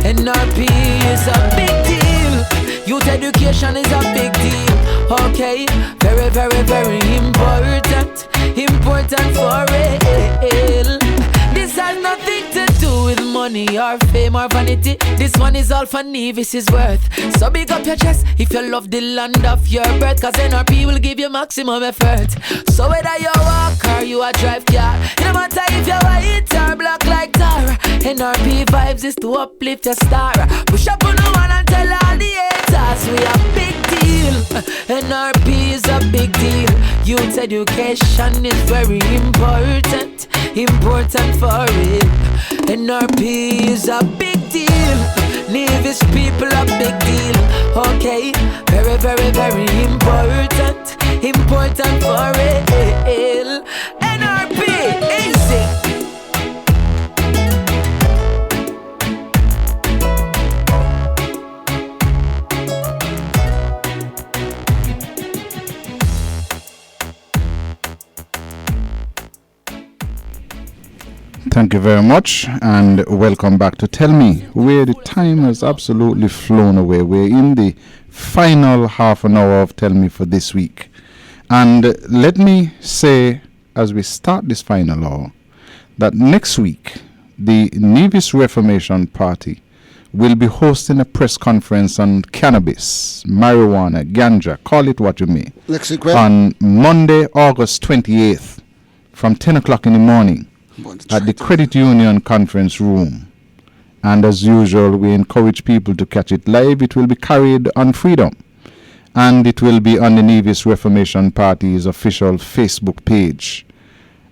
NRP is a big deal. Youth education is a big deal. Okay, very, very, very important. Important for it. This has nothing to do with money or fame or vanity. This one is all for Nevis' worth. So big up your chest if you love the land of your birth, cause NRP will give you maximum effort. So whether you walk or you a drive car, no matter if you're white or black like tar, NRP vibes is to uplift your star. Push up on the one and tell all the haters we a big deal. NRP is a big deal. Youth education is very important. Important for it. NRP is a big deal. Nevis people a big deal. Okay, very, very, very important. Important for it. NRP, easy. Thank you very much and welcome back to Tell Me, where the time has absolutely flown away. We're in the final half an hour of Tell Me for this week. And let me say, as we start this final hour, that next week, the Nevis Reformation Party will be hosting a press conference on cannabis, marijuana, ganja, call it what you may, Next week, when? on Monday, August 28th. from 10 o'clock in the morning at the Credit Union Conference Room. And as usual, we encourage people to catch it live. It will be carried on Freedom. And it will be on the Nevis Reformation Party's official Facebook page.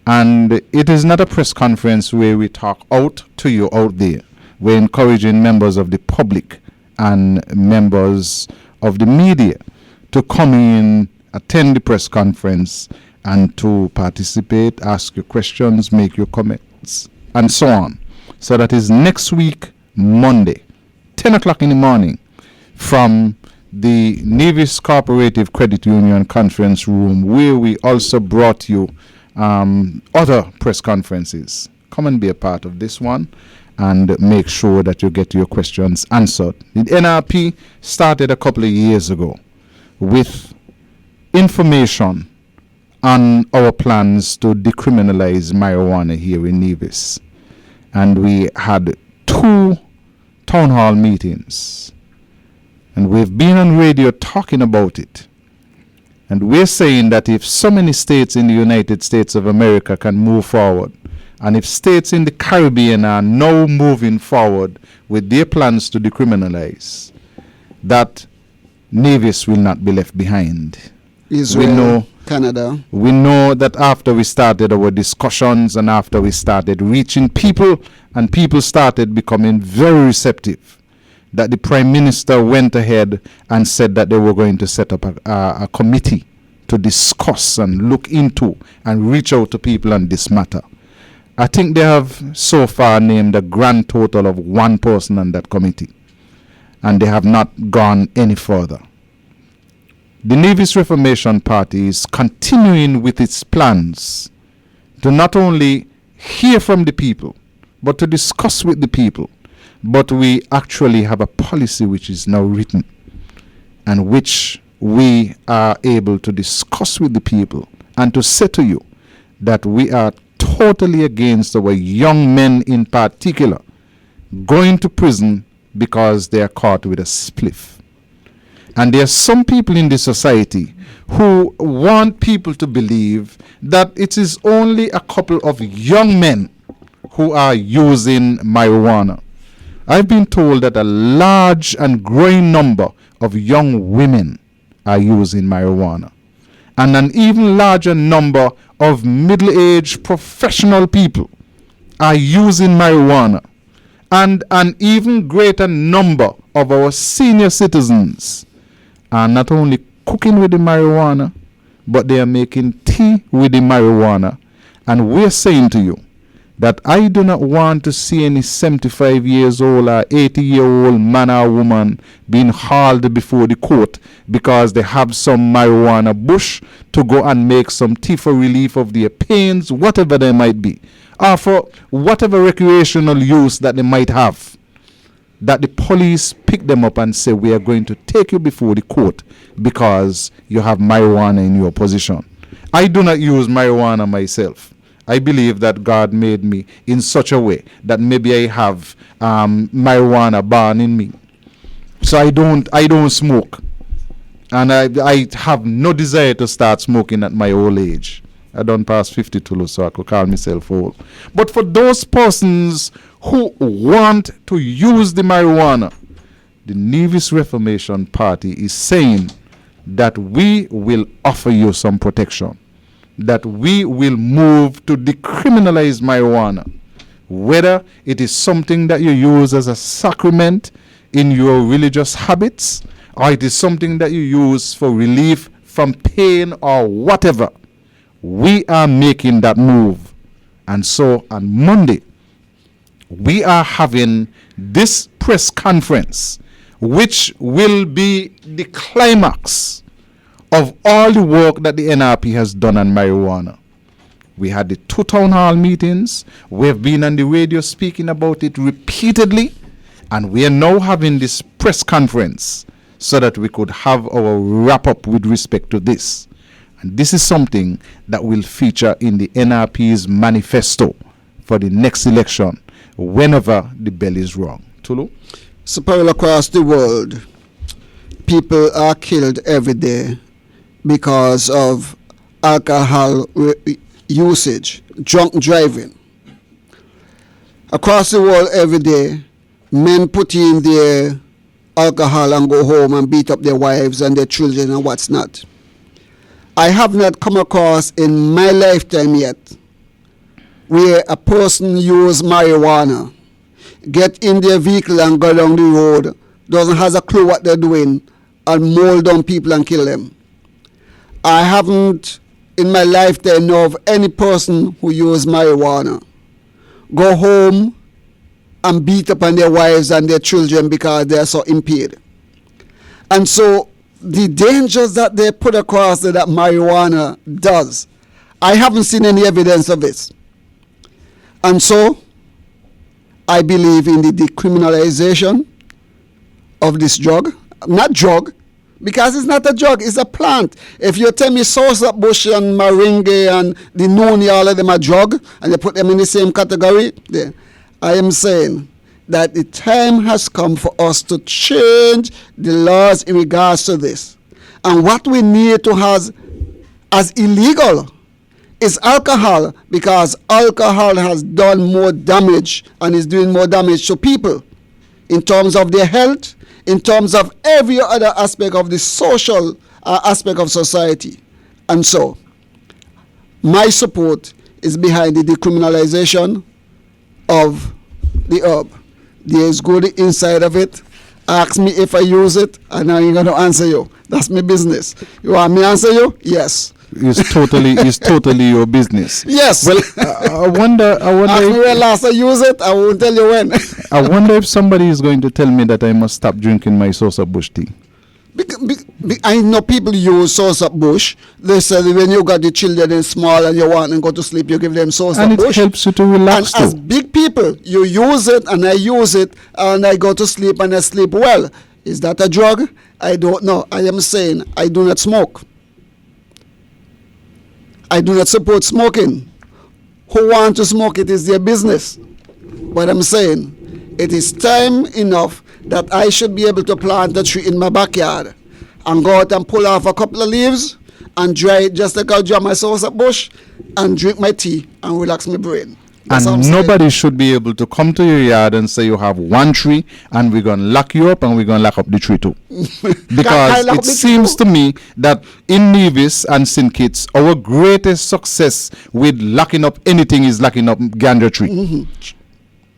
And it is not a press conference where we talk out to you out there. We're encouraging members of the public and members of the media to come in, attend the press conference, and to participate, ask your questions, make your comments, and so on. So that is next week, Monday, 10 o'clock in the morning, from the Nevis Cooperative Credit Union Conference Room, where we also brought you other press conferences. Come and be a part of this one and make sure that you get your questions answered. The NRP started a couple of years ago with information on our plans to decriminalize marijuana here in Nevis. And we had 2 town hall meetings. And we've been on radio talking about it. And we're saying that if so many states in the United States of America can move forward, and if states in the Caribbean are now moving forward with their plans to decriminalize, that Nevis will not be left behind. Israel, Canada. We know that after we started our discussions and after we started reaching people, and people started becoming very receptive, that the Prime Minister went ahead and said that they were going to set up a committee to discuss and look into and reach out to people on this matter. I think they have so far named a grand total of 1 person on that committee, and they have not gone any further. The Nevis Reformation Party is continuing with its plans to not only hear from the people, but to discuss with the people. But we actually have a policy which is now written and which we are able to discuss with the people and to say to you that we are totally against our young men in particular going to prison because they are caught with a spliff. And there are some people in the society who want people to believe that it is only a couple of young men who are using marijuana. I've been told that a large and growing number of young women are using marijuana, and an even larger number of middle-aged professional people are using marijuana, and an even greater number of our senior citizens are not only cooking with the marijuana, but they are making tea with the marijuana. And we're saying to you that I do not want to see any 75 years old or 80-year-old man or woman being hauled before the court because they have some marijuana bush to go and make some tea for relief of their pains, whatever they might be, or for whatever recreational use that they might have, that the police pick them up and say, we are going to take you before the court because you have marijuana in your possession. I do not use marijuana myself. I believe that God made me in such a way that maybe I have marijuana born in me. So I don't smoke. And I have no desire to start smoking at my old age. I don't pass 52, so I could call myself old. But for those persons who want to use the marijuana, the Nevis Reformation Party is saying that we will offer you some protection, that we will move to decriminalize marijuana, whether it is something that you use as a sacrament in your religious habits, or it is something that you use for relief from pain or whatever. We are making that move. And so on Monday, we are having this press conference, which will be the climax of all the work that the NRP has done on marijuana. We had the 2 town hall meetings. We have been on the radio speaking about it repeatedly. And we are now having this press conference so that we could have our wrap up with respect to this. And this is something that will feature in the NRP's manifesto for the next election, whenever the bell is rung. Tulu? So, all across the world, people are killed every day because of alcohol usage, drunk driving. Across the world every day, men put in their alcohol and go home and beat up their wives and their children and what's not. I have not come across in my lifetime yet where a person use marijuana, get in their vehicle and go down the road, doesn't have a clue what they're doing, and mold down people and kill them. I haven't in my lifetime know of any person who use marijuana, go home and beat up on their wives and their children because they are so impaired. And so the dangers that they put across that marijuana does, I haven't seen any evidence of this. And so I believe in the decriminalization of this drug. Not drug, because it's not a drug, it's a plant. If you tell me Sosa Bush and Maringe and the Noni, all of them are drug, and you put them in the same category, then I am saying that the time has come for us to change the laws in regards to this. And what we need to have as illegal is alcohol, because alcohol has done more damage and is doing more damage to people in terms of their health, in terms of every other aspect of the social aspect of society. And so, my support is behind the decriminalization of the herb. There is good inside of it. Ask me if I use it, and I'm going to answer you. That's my business. You want me to answer you? Yes. It's totally your business. Yes. Well, I wonder. Ask me when last I use it, I won't tell you when. I wonder if somebody is going to tell me that I must stop drinking my Sosa Bush tea. I know people use Sosa Bush. They say when you got the children in small and you want them to go to sleep, you give them Sosa Bush. And it helps you to relax and as big people, you use it and I use it and I go to sleep and I sleep well. Is that a drug? I don't know. I am saying I do not smoke. I do not support smoking. Who want to smoke it is their business. But I'm saying it is time enough that I should be able to plant a tree in my backyard and go out and pull off a couple of leaves and dry it just like I dry my Sosa Bush and drink my tea and relax my brain. And nobody should be able to come to your yard and say you have one tree and we're going to lock you up and we're going to lock up the tree too. Because it seems to me that in Nevis and St. Kitts, our greatest success with locking up anything is locking up ganja tree.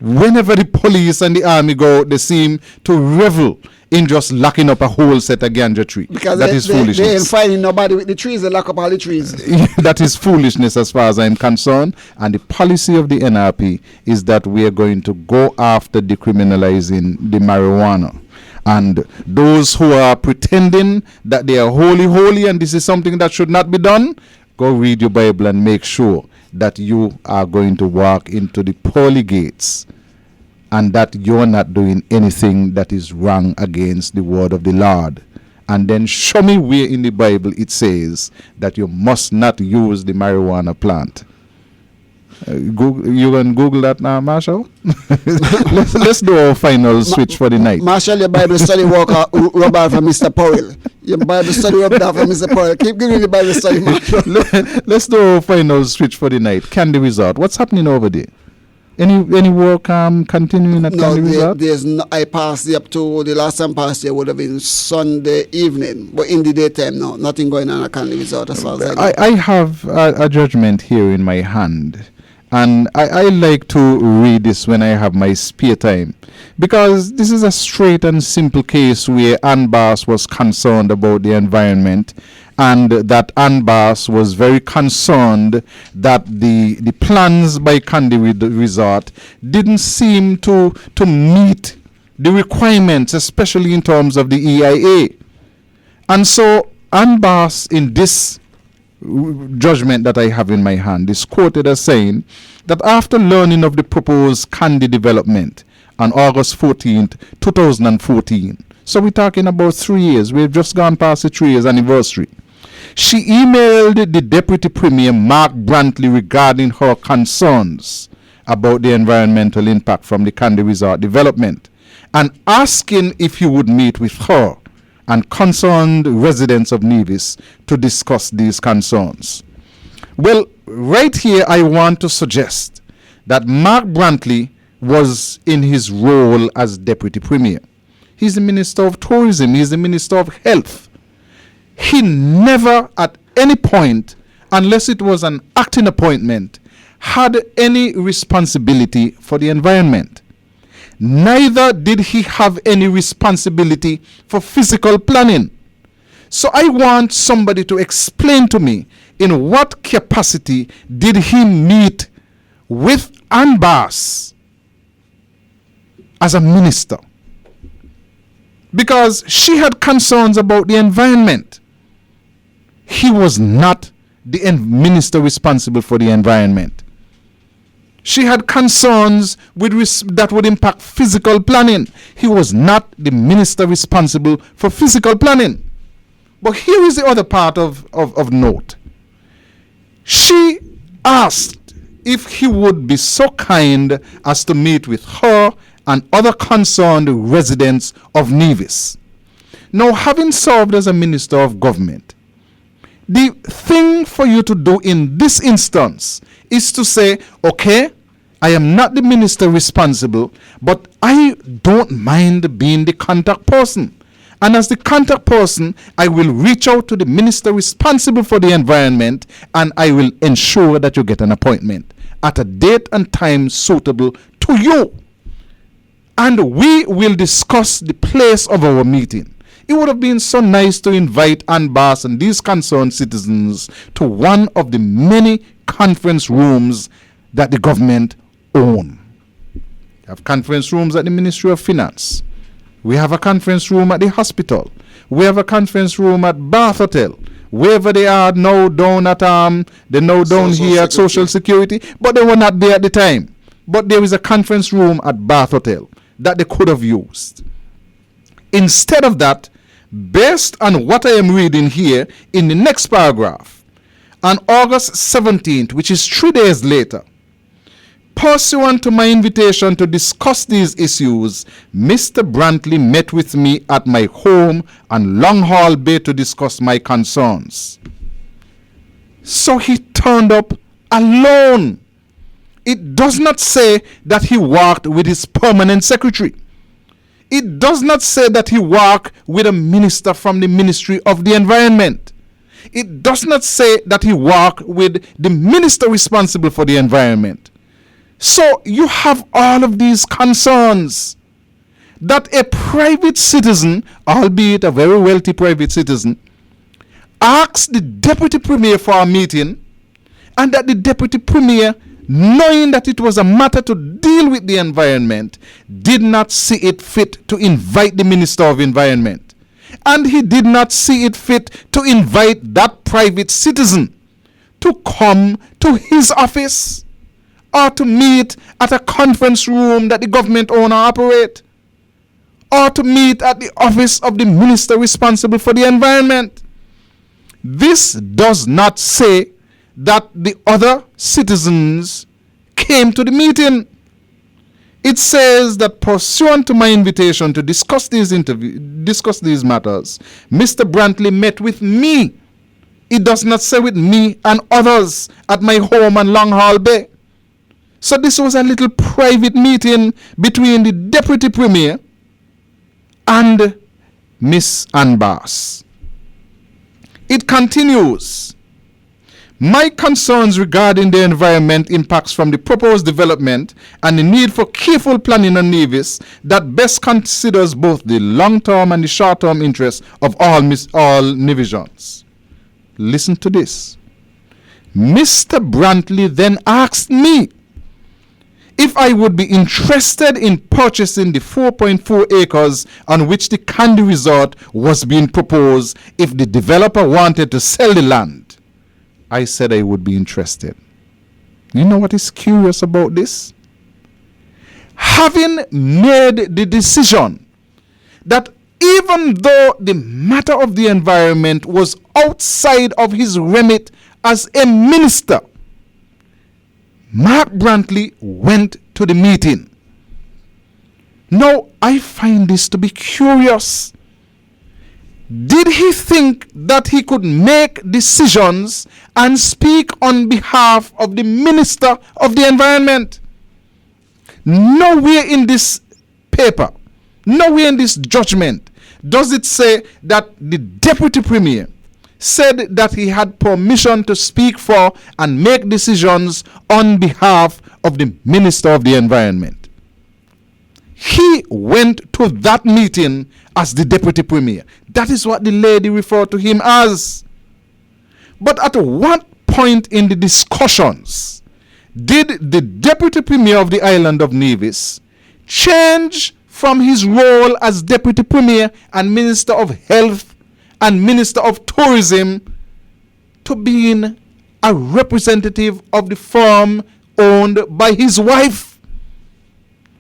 Whenever the police and the army go, they seem to revel in just locking up a whole set of ganja tree. Because that is foolishness. They ain't finding nobody with the trees, they lock up all the trees. That is foolishness as far as I'm concerned. And the policy of the NRP is that we are going to go after decriminalizing the marijuana. And those who are pretending that they are holy and this is something that should not be done, go read your Bible and make sure that you are going to walk into the pearly gates and that you're not doing anything that is wrong against the word of the Lord. And then show me where in the Bible it says that you must not use the marijuana plant. You can Google that now, Marshall? let's do our final switch for the night. Marshall, your Bible study work rub off from Mr. Powell. Your Bible study rubbed off from Mr. Powell. Keep giving the Bible study, Marshall. Let's do our final switch for the night. Candy Resort. What's happening over there? Any work continuing at Candy Resort? There's no, I passed up to the last time passed there would have been Sunday evening, but in the daytime, no, nothing going on at Candy Resort as far as I know. I have a judgment here in my hand, and I like to read this when I have my spare time, because this is a straight and simple case where Anbas was concerned about the environment, and that Anbas was very concerned that the plans by Candy Resort didn't seem to meet the requirements, especially in terms of the EIA. And so Anbas, in this judgment that I have in my hand, is quoted as saying that after learning of the proposed Candy development on August 14th, 2014, so we're talking about 3 years, we've just gone past the 3 years anniversary, she emailed the Deputy Premier Mark Brantley regarding her concerns about the environmental impact from the Candy Resort development and asking if he would meet with her and concerned residents of Nevis to discuss these concerns. Well, right here, I want to suggest that Mark Brantley was in his role as Deputy Premier. He's the Minister of Tourism. He's the Minister of Health. He never at any point, unless it was an acting appointment, had any responsibility for the environment. Neither did he have any responsibility for physical planning. So I want somebody to explain to me in what capacity did he meet with Ann Bass as a minister, because she had concerns about the environment. He was not the minister responsible for the environment. She had concerns that would impact physical planning. He was not the minister responsible for physical planning. But here is the other part of note. She asked if he would be so kind as to meet with her and other concerned residents of Nevis. Now, having served as a minister of government, the thing for you to do in this instance is to say, okay, I am not the minister responsible, but I don't mind being the contact person. And as the contact person, I will reach out to the minister responsible for the environment, and I will ensure that you get an appointment at a date and time suitable to you. And we will discuss the place of our meeting. It would have been so nice to invite Ann Bass and these concerned citizens to one of the many conference rooms that the government own. We have conference rooms at the Ministry of Finance. We have a conference room at the hospital. We have a conference room at Bath Hotel. Wherever they are now down at they now down here at Social Security, but they were not there at the time. But there is a conference room at Bath Hotel that they could have used. Instead of that, based on what I am reading here in the next paragraph, on August 17th, which is 3 days later, pursuant to my invitation to discuss these issues, Mr. Brantley met with me at my home on Long Hall Bay to discuss my concerns. So he turned up alone. It does not say that he worked with his permanent secretary. It does not say that he worked with a minister from the Ministry of the Environment. It does not say that he worked with the minister responsible for the environment. So you have all of these concerns that a private citizen, albeit a very wealthy private citizen, asks the deputy premier for a meeting, and that the deputy premier, knowing that it was a matter to deal with the environment, did not see it fit to invite the Minister of Environment. And he did not see it fit to invite that private citizen to come to his office or to meet at a conference room that the government owner operate, or to meet at the office of the minister responsible for the environment. This does not say that the other citizens came to the meeting. It says that pursuant to my invitation to discuss these matters, Mr. Brantley met with me. It does not say with me and others at my home on Long Hall Bay. So this was a little private meeting between the Deputy Premier and Miss Ann Bass. It continues. My concerns regarding the environment impacts from the proposed development and the need for careful planning on Nevis that best considers both the long-term and the short-term interests of all Nevisians. Listen to this. Mr. Brantley then asked me if I would be interested in purchasing the 4.4 acres on which the Candy Resort was being proposed if the developer wanted to sell the land. I said I would be interested. You know what is curious about this? Having made the decision that even though the matter of the environment was outside of his remit as a minister, Mark Brantley went to the meeting. Now, I find this to be curious. Did he think that he could make decisions and speak on behalf of the Minister of the Environment? Nowhere in this paper, nowhere in this judgment does it say that the Deputy Premier said that he had permission to speak for and make decisions on behalf of the Minister of the Environment. He went to that meeting as the Deputy Premier. That is what the lady referred to him as. But at what point in the discussions did the Deputy Premier of the island of Nevis change from his role as Deputy Premier and Minister of Health and Minister of Tourism to being a representative of the firm owned by his wife?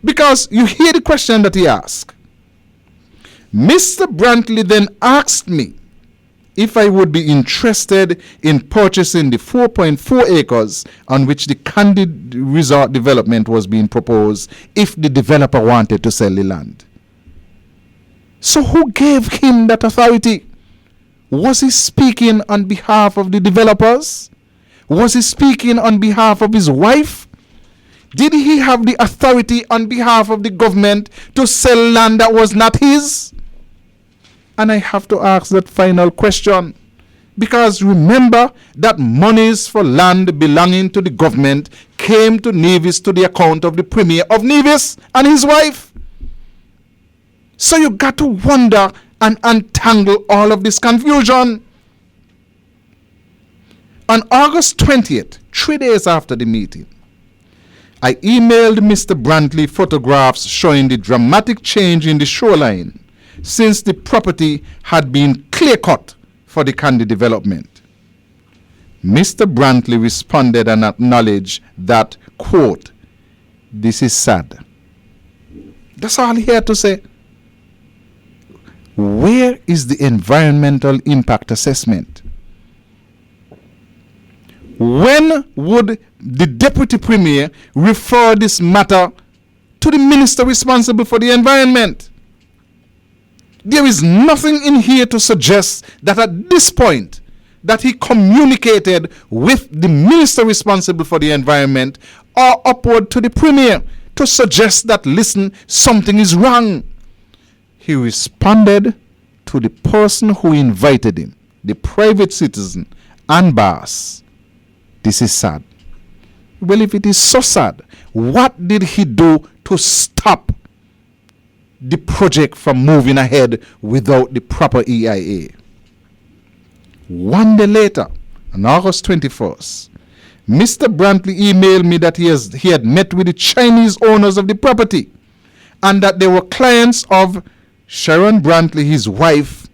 Because you hear the question that he asked. Mr. Brantley then asked me if I would be interested in purchasing the 4.4 acres on which the Candid Resort development was being proposed if the developer wanted to sell the land. So who gave him that authority? Was he speaking on behalf of the developers? Was he speaking on behalf of his wife? Did he have the authority on behalf of the government to sell land that was not his? And I have to ask that final question, because remember that monies for land belonging to the government came to Nevis to the account of the Premier of Nevis and his wife. So you got to wonder and untangle all of this confusion. On August 20th, 3 days after the meeting, I emailed Mr. Brantley photographs showing the dramatic change in the shoreline since the property had been clear-cut for the Candy development. Mr. Brantley responded and acknowledged that, quote, "This is sad." That's all he had to say. Where is the environmental impact assessment? When would the Deputy Premier refer this matter to the Minister responsible for the environment? There is nothing in here to suggest that at this point that he communicated with the Minister responsible for the environment or upward to the Premier to suggest that, listen, something is wrong. He responded to the person who invited him, the private citizen and boss. This is sad. Well, if it is so sad, what did he do to stop the project from moving ahead without the proper EIA? 1 day later, on August 21st, Mr. Brantley emailed me that he had met with the Chinese owners of the property and that they were clients of Sharon Brantley, his wife,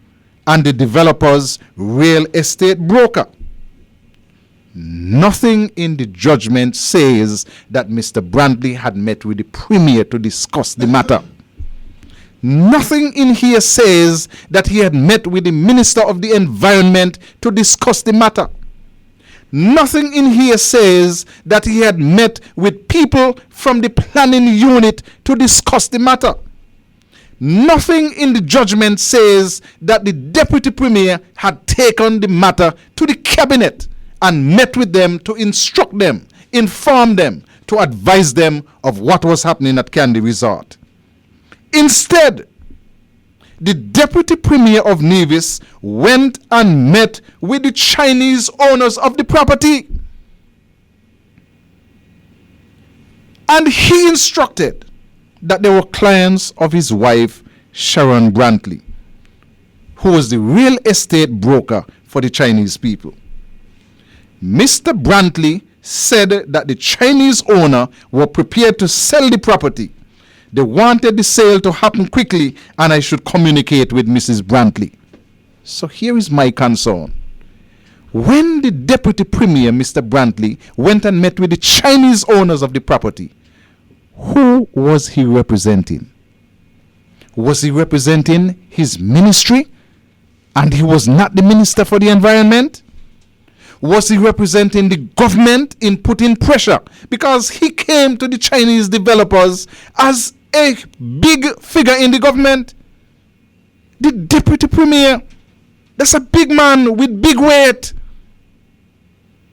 and the developer's real estate broker. Nothing in the judgment says that Mr. Brantley had met with the Premier to discuss the matter. Nothing in here says that he had met with the Minister of the Environment to discuss the matter. Nothing in here says that he had met with people from the planning unit to discuss the matter. Nothing in the judgment says that the Deputy Premier had taken the matter to the Cabinet and met with them to instruct them, inform them, to advise them of what was happening at Candy Resort. Instead, the Deputy Premier of Nevis went and met with the Chinese owners of the property. And he instructed that they were clients of his wife, Sharon Brantley, who was the real estate broker for the Chinese people. Mr. Brantley said that the Chinese owner were prepared to sell the property. They wanted the sale to happen quickly and I should communicate with Mrs. Brantley. So here is my concern. When the Deputy Premier, Mr. Brantley, went and met with the Chinese owners of the property, who was he representing? Was he representing his ministry and he was not the Minister for the Environment? Was he representing the government in putting pressure? Because he came to the Chinese developers as a big figure in the government. The Deputy Premier That's a big man with big weight.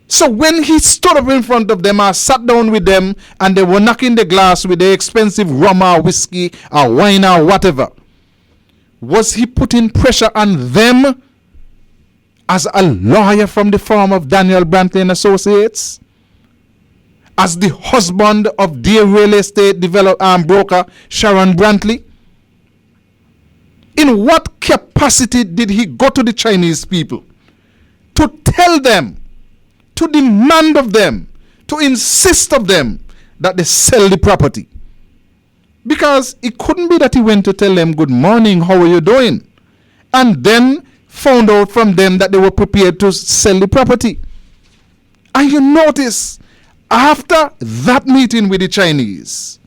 So when he stood up in front of them or sat down with them and they were knocking the glass with the expensive rum or whiskey or wine or whatever, was he putting pressure on them as a lawyer from the firm of Daniel Brantley and Associates? As the husband of dear real estate broker Sharon Brantley? In what capacity did he go to the Chinese people to tell them, to demand of them, to insist of them that they sell the property? Because it couldn't be that he went to tell them, good morning, how are you doing? And then found out from them that they were prepared to sell the property. And you notice, after that meeting with the Chinese,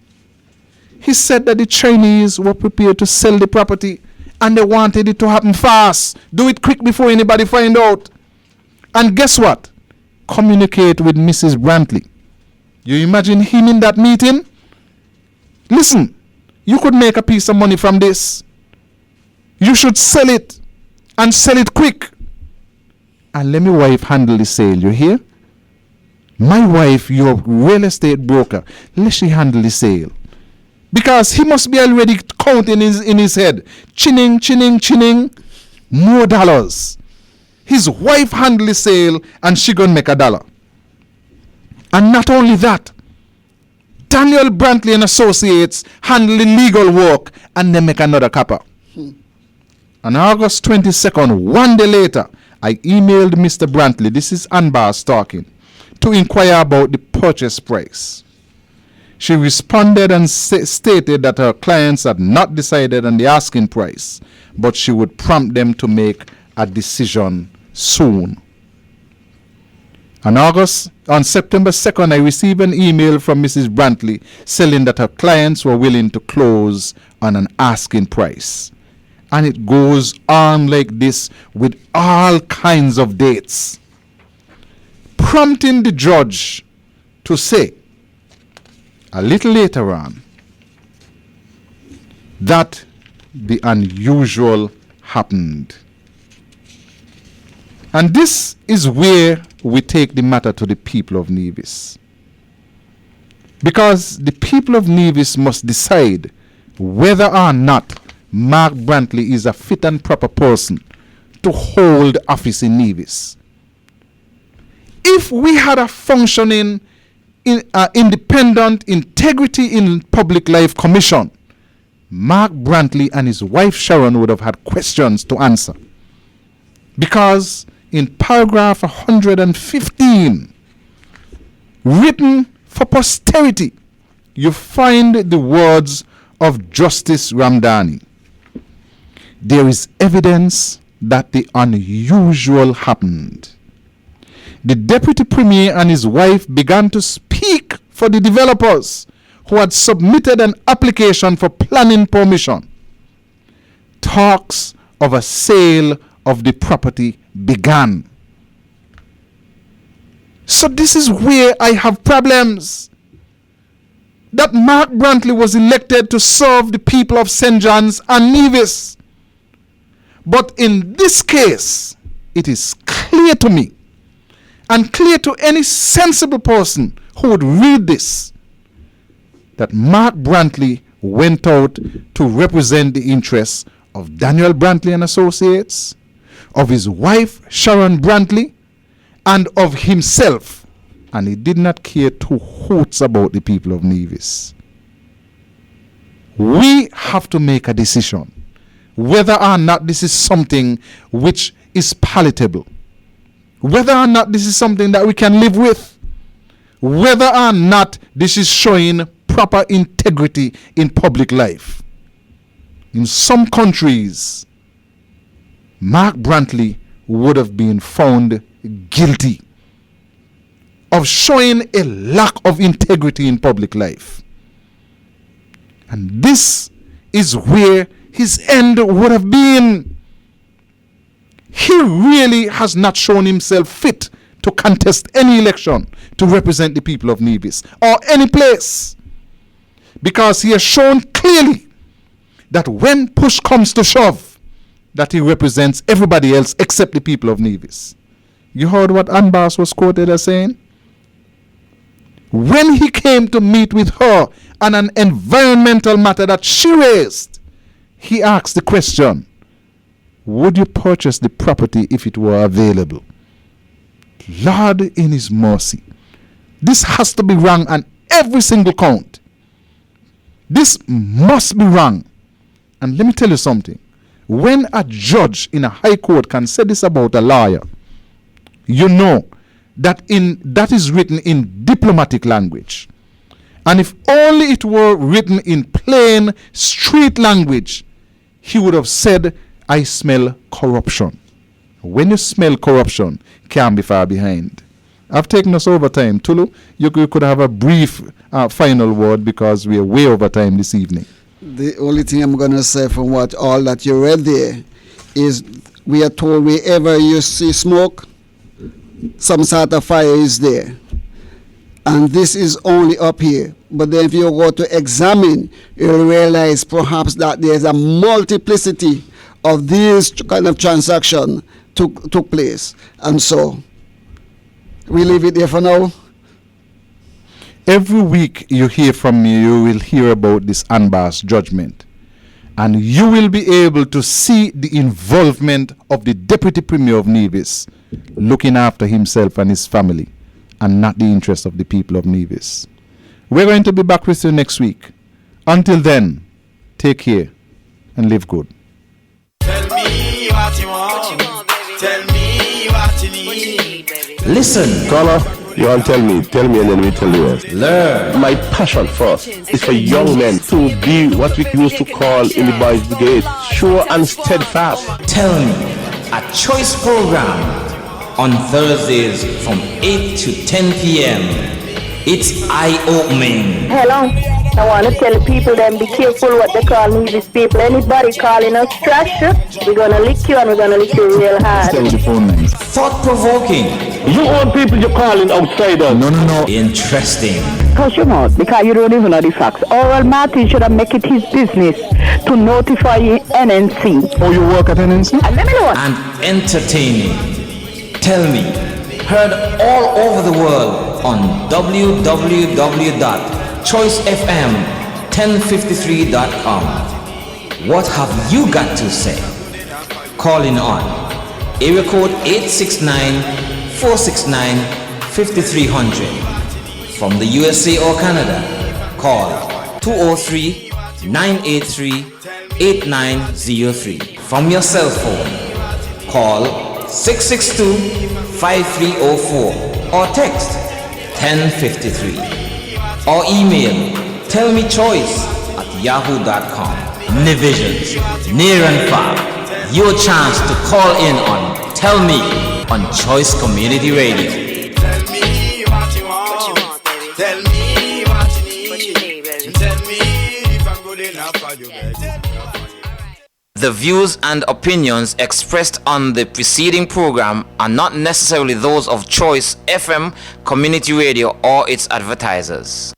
he said that the Chinese were prepared to sell the property and they wanted it to happen fast. Do it quick before anybody find out. And guess what? Communicate with Mrs. Brantley. You imagine him in that meeting? Listen, you could make a piece of money from this. You should sell it and sell it quick. And let my wife handle the sale, you hear? My wife, your real estate broker, let she handle the sale. Because he must be already counting in his head. Chinning, chinning, chinning. More dollars. His wife handle the sale and she gonna make $1. And not only that, Daniel Brantley and Associates handle the legal work and they make another copper. On August 22nd, 1 day later, I emailed Mr. Brantley, this is Anbars talking, to inquire about the purchase price. She responded and stated that her clients had not decided on the asking price, but she would prompt them to make a decision soon. On September 2nd, I received an email from Mrs. Brantley saying that her clients were willing to close on an asking price. And it goes on like this with all kinds of dates, prompting the judge to say, a little later on, that the unusual happened. And this is where we take the matter to the people of Nevis. Because the people of Nevis must decide whether or not Mark Brantley is a fit and proper person to hold office in Nevis. If we had a functioning independent integrity in public life commission, Mark Brantley and his wife Sharon would have had questions to answer. Because in paragraph 115, written for posterity, you find the words of Justice Ramdani. There is evidence that the unusual happened. The deputy premier and his wife began to speak for the developers who had submitted an application for planning permission. Talks of a sale of the property began. So this is where I have problems. That Mark Brantley was elected to serve the people of St. John's and Nevis. But in this case, it is clear to me and clear to any sensible person who would read this that Mark Brantley went out to represent the interests of Daniel Brantley and Associates, of his wife Sharon Brantley, and of himself, and he did not care two hoots about the people of Nevis. We have to make a decision whether or not this is something which is palatable, whether or not this is something that we can live with, whether or not this is showing proper integrity in public life. In some countries, Mark Brantley would have been found guilty of showing a lack of integrity in public life. And this is where his end would have been. He really has not shown himself fit to contest any election to represent the people of Nevis or any place, because he has shown clearly that when push comes to shove, that he represents everybody else except the people of Nevis. You heard what Anbas was quoted as saying? When he came to meet with her on an environmental matter that she raised, he asked the question, would you purchase the property if it were available? Lord in his mercy. This has to be wrong on every single count. This must be wrong. And let me tell you something. When a judge in a high court can say this about a lawyer, you know that is written in diplomatic language. And if only it were written in plain street language, he would have said, I smell corruption. When you smell corruption, can't be far behind. I've taken us over time. Tulu, you could have a brief final word because we are way over time this evening. The only thing I'm going to say from what all that you read there is we are told wherever you see smoke, some sort of fire is there. And this is only up here. But then if you go to examine, you'll realize perhaps that there's a multiplicity of these kind of transactions took place. And so, we leave it there for now. Every week you hear from me, you will hear about this unbiased judgment. And you will be able to see the involvement of the Deputy Premier of Nevis looking after himself and his family and not the interest of the people of Nevis. We're going to be back with you next week. Until then, take care and live good. Tell me what you want. Tell me what you need. Listen. Caller, you want to tell me and then we tell you what. Learn. My passion first is for young men to be what we used to call in the boys brigade, sure and steadfast. Tell me, a choice program on Thursdays from 8 to 10 p.m. It's eye-opening. Hello. I want to tell people them be careful what they call Nevis people. Anybody calling us trash, we're going to lick you and we're going to lick you real hard. Thought-provoking. You own people you're calling outsiders. No. Interesting. Hush your mouth, because you don't even know the facts. Oral Martin should have make it his business to notify NNC. Oh, you work at NNC? Let me know. And entertaining. Tell me, heard all over the world on www.choicefm1053.com. What have you got to say? Calling on area code 869-469-5300. From the USA or Canada, call 203-983-8903. From your cell phone, call 662-5304 or text 1053 or email tellmechoice@yahoo.com. Nivisions, near and far, your chance to call in on Tell Me on Choice Community Radio. Tell me what you want. Tell me what you need. Tell me if I'm good enough for you, baby. The views and opinions expressed on the preceding program are not necessarily those of Choice FM Community Radio or its advertisers.